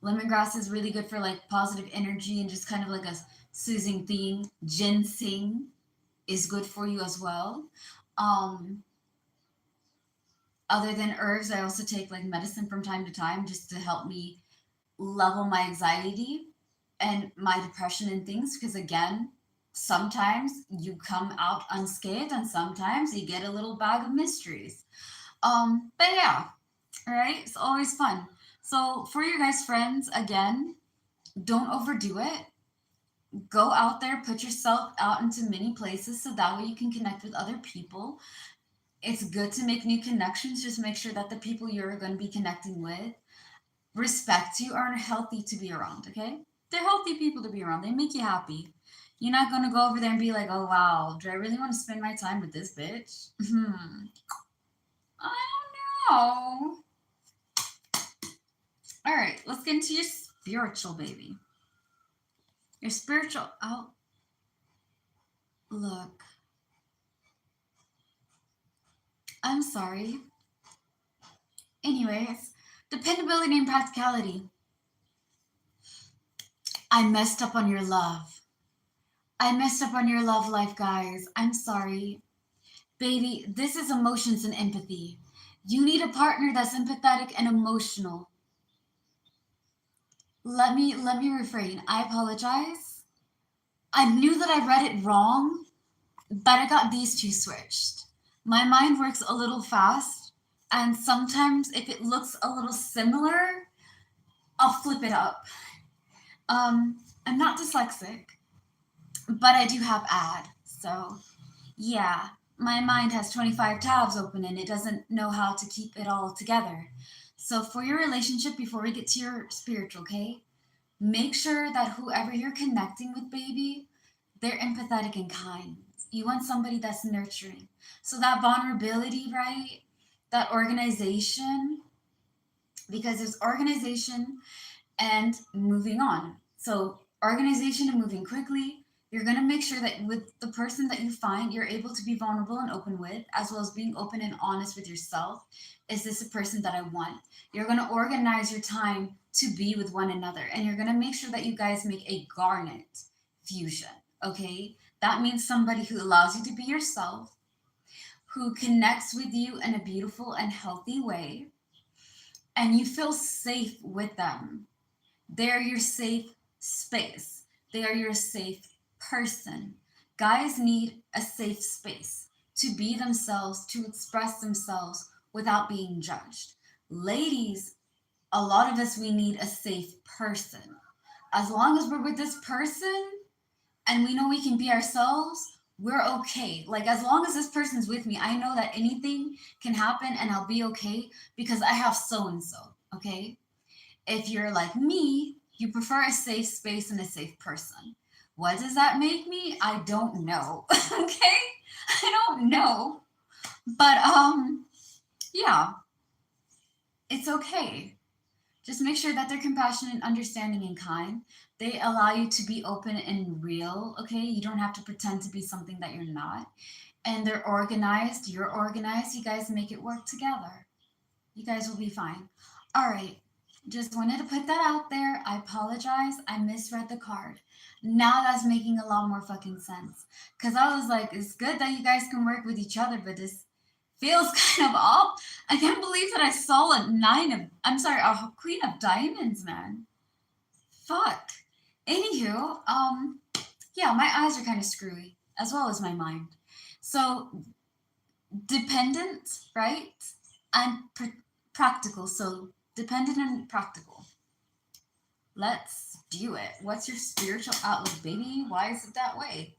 Lemongrass is really good for like positive energy and just kind of like a soothing thing. Ginseng is good for you as well. Um, Other than herbs, I also take like medicine from time to time just to help me level my anxiety and my depression and things. Because again, sometimes you come out unscathed and sometimes you get a little bag of mysteries. But yeah, all right, it's always fun. So for your guys' friends, again, don't overdo it. Go out there, put yourself out into many places so that way you can connect with other people. It's good to make new connections. Just make sure that the people you're going to be connecting with respect you, are healthy to be around, okay? They're healthy people to be around. They make you happy. You're not gonna go over there and be like, oh wow, do I really want to spend my time with this bitch? I don't know. All right, let's get into your spiritual baby. Your spiritual. Oh, look. I'm sorry. Anyways, dependability and practicality. I messed up on your love. I messed up on your love life, guys. I'm sorry. Baby, this is emotions and empathy. You need a partner that's empathetic and emotional. Let me refrain. I apologize. I knew that I read it wrong, but I got these two switched. My mind works a little fast, and sometimes if it looks a little similar, I'll flip it up. I'm not dyslexic, but I do have ad. So, yeah, my mind has 25 tabs open and it doesn't know how to keep it all together. So, for your relationship, before we get to your spiritual, okay, make sure that whoever you're connecting with, baby, they're empathetic and kind. You want somebody that's nurturing. So, that vulnerability, right? That organization, because there's organization and moving on. So, organization and moving quickly, you're going to make sure that with the person that you find, you're able to be vulnerable and open with, as well as being open and honest with yourself. Is this a person that I want? You're going to organize your time to be with one another, and you're going to make sure that you guys make a garnet fusion. Okay? That means somebody who allows you to be yourself, who connects with you in a beautiful and healthy way, and you feel safe with them. They're your safe space. They are your safe person. Guys need a safe space to be themselves, to express themselves without being judged. Ladies, a lot of us, we need a safe person. As long as we're with this person and we know we can be ourselves, we're okay. Like, as long as this person's with me, I know that anything can happen and I'll be okay because I have so and so, okay? If you're like me, you prefer a safe space and a safe person. What does that make me? I don't know. Okay? I don't know. But yeah, it's okay. Just make sure that they're compassionate, understanding, and kind. They allow you to be open and real, okay? You don't have to pretend to be something that you're not. And they're organized, you're organized, you guys make it work together. You guys will be fine. All right. Just wanted to put that out there. I apologize. I misread the card. Now that's making a lot more fucking sense. Because I was like, it's good that you guys can work with each other, but this feels kind of off. I can't believe that I saw a queen of diamonds, man. Fuck. Anywho, yeah, my eyes are kind of screwy, as well as my mind. So, dependent, right? And practical. So, dependent and practical. Let's do it. What's your spiritual outlook, baby? Why is it that way?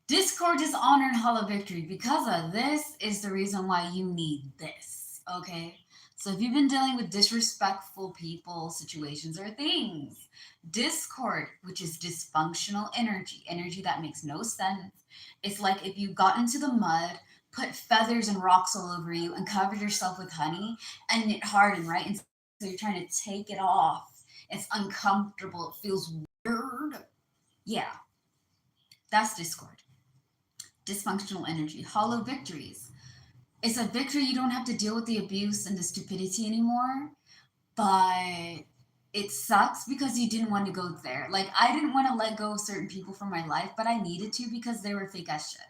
Discord, dishonor, and hollow victory. Because of this is the reason why you need this. Okay? So if you've been dealing with disrespectful people, situations, or things, discord, which is dysfunctional energy that makes no sense. It's like if you got into the mud, put feathers and rocks all over you, and covered yourself with honey, and it hardened, right? And so you're trying to take it off. It's uncomfortable. It feels weird. Yeah, that's discord. Dysfunctional energy. Hollow victories. It's a victory. You don't have to deal with the abuse and the stupidity anymore, but it sucks because you didn't want to go there. Like, I didn't want to let go of certain people from my life, but I needed to because they were fake as shit.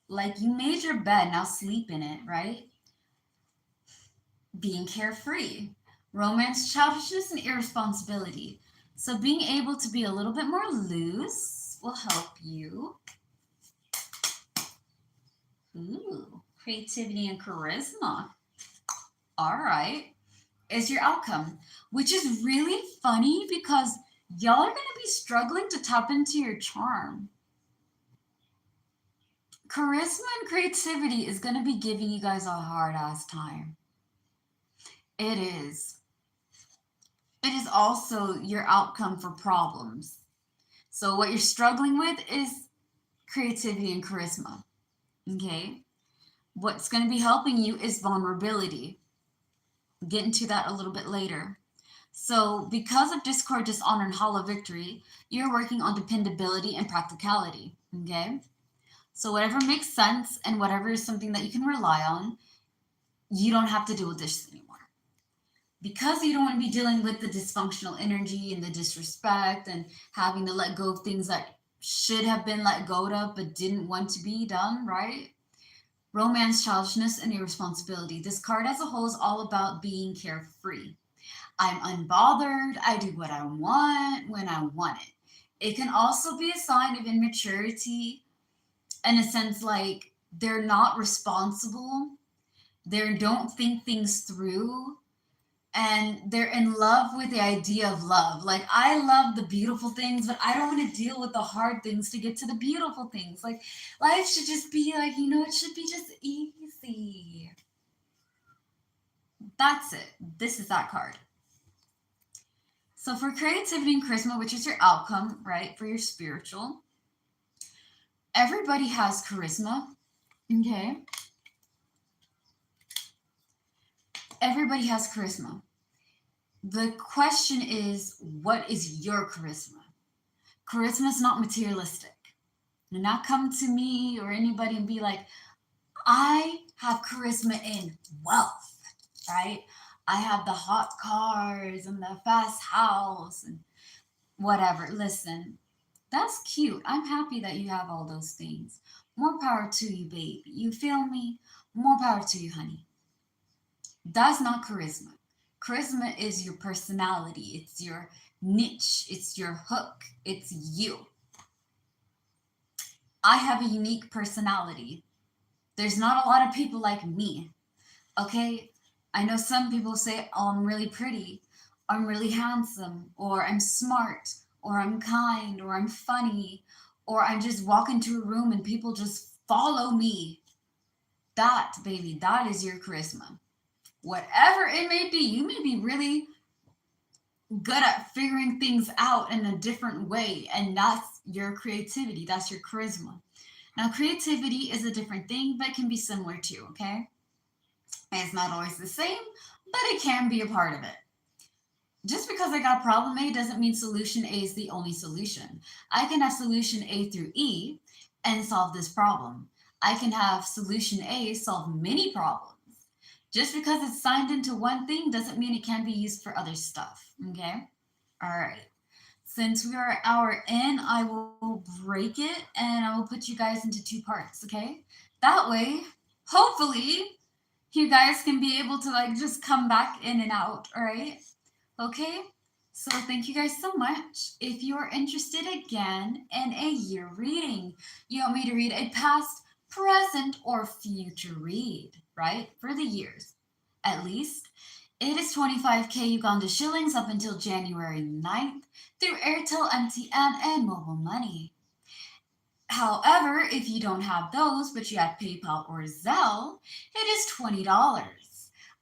Like, you made your bed, now sleep in it, right? Being carefree. Romance, childishness, and irresponsibility. So being able to be a little bit more loose will help you. Ooh, creativity and charisma. All right. Is your outcome, which is really funny because y'all are going to be struggling to tap into your charm. Charisma and creativity is going to be giving you guys a hard ass time. It is. It is also your outcome for problems. So what you're struggling with is creativity and charisma. Okay? What's going to be helping you is vulnerability. Get into that a little bit later. So, because of discord, dishonor, and hollow victory, you're working on dependability and practicality. Okay? So, whatever makes sense and whatever is something that you can rely on, you don't have to deal with this anymore. Because you don't want to be dealing with the dysfunctional energy and the disrespect and having to let go of things that should have been let go of but didn't want to be done, right? Romance, childishness, and irresponsibility. This card as a whole is all about being carefree. I'm unbothered. I do what I want when I want it. It can also be a sign of immaturity in a sense like they're not responsible, they don't think things through, and they're in love with the idea of love. Like, I love the beautiful things, but I don't want to deal with the hard things to get to the beautiful things. Like, life should just be like, it should be just easy. That's it. This is that card. So for creativity and charisma, which is your outcome, right? For your spiritual, everybody has charisma. Okay. Everybody has charisma. The question is, what is your charisma? Charisma is not materialistic. Do not come to me or anybody and be like, I have charisma in wealth, right? I have the hot cars and the fast house and whatever. Listen, that's cute. I'm happy that you have all those things. More power to you, babe. You feel me? More power to you, honey. That's not charisma. Charisma is your personality, it's your niche, it's your hook, it's you. I have a unique personality. There's not a lot of people like me. Okay? I know some people say, oh, I'm really pretty, I'm really handsome, or I'm smart, or I'm kind, or I'm funny, or I just walk into a room and people just follow me. That, baby, that is your charisma. Whatever it may be, you may be really good at figuring things out in a different way, and that's your creativity, that's your charisma. Now, creativity is a different thing, but it can be similar too, okay? It's not always the same, but it can be a part of it. Just because I got problem A doesn't mean solution A is the only solution. I can have solution A through E and solve this problem. I can have solution A solve many problems. Just because it's signed into one thing doesn't mean it can be used for other stuff. Okay? All right. Since we are an hour in, I will break it and I will put you guys into two parts. Okay? That way, hopefully, you guys can be able to like just come back in and out. All right? Okay? So thank you guys so much. If you are interested again in a year reading, you want me to read a past, present, or future read, right? For the years, at least. It is 25K Uganda shillings up until January 9th through Airtel, MTN, and mobile money. However, if you don't have those, but you have PayPal or Zelle, it is $20.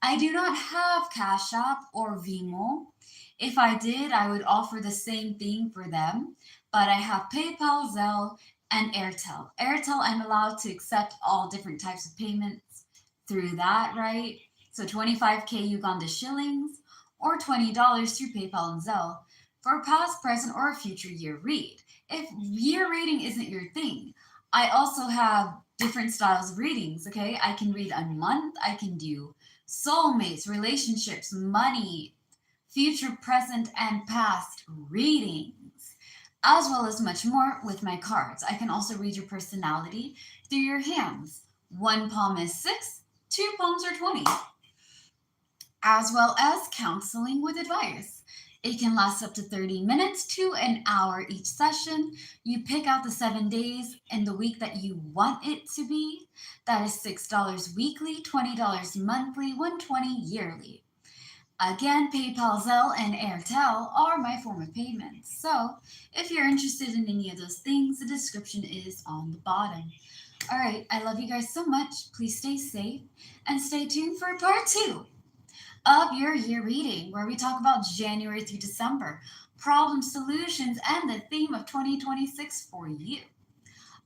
I do not have Cash App or Venmo. If I did, I would offer the same thing for them, but I have PayPal, Zelle, and Airtel. Airtel, I'm allowed to accept all different types of payments through that, right? So 25K Uganda shillings or $20 through PayPal and Zelle for a past, present, or a future year read. If year reading isn't your thing, I also have different styles of readings, okay? I can read a month, I can do soulmates, relationships, money, future, present, and past readings, as well as much more with my cards. I can also read your personality through your hands. One palm is 6, two palms are 20, as well as counseling with advice. It can last up to 30 minutes to an hour each session. You pick out the 7 days in the week that you want it to be. That is $6 weekly, $20 monthly, $120 yearly. Again, PayPal, Zelle, and Airtel are my form of payment. So if you're interested in any of those things, the description is on the bottom. All right, I love you guys so much. Please stay safe and stay tuned for part 2 of your year reading, where we talk about January through December, problem solutions, and the theme of 2026 for you.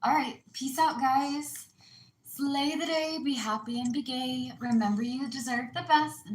All right, peace out, guys. Slay the day, be happy and be gay. Remember, you deserve the best.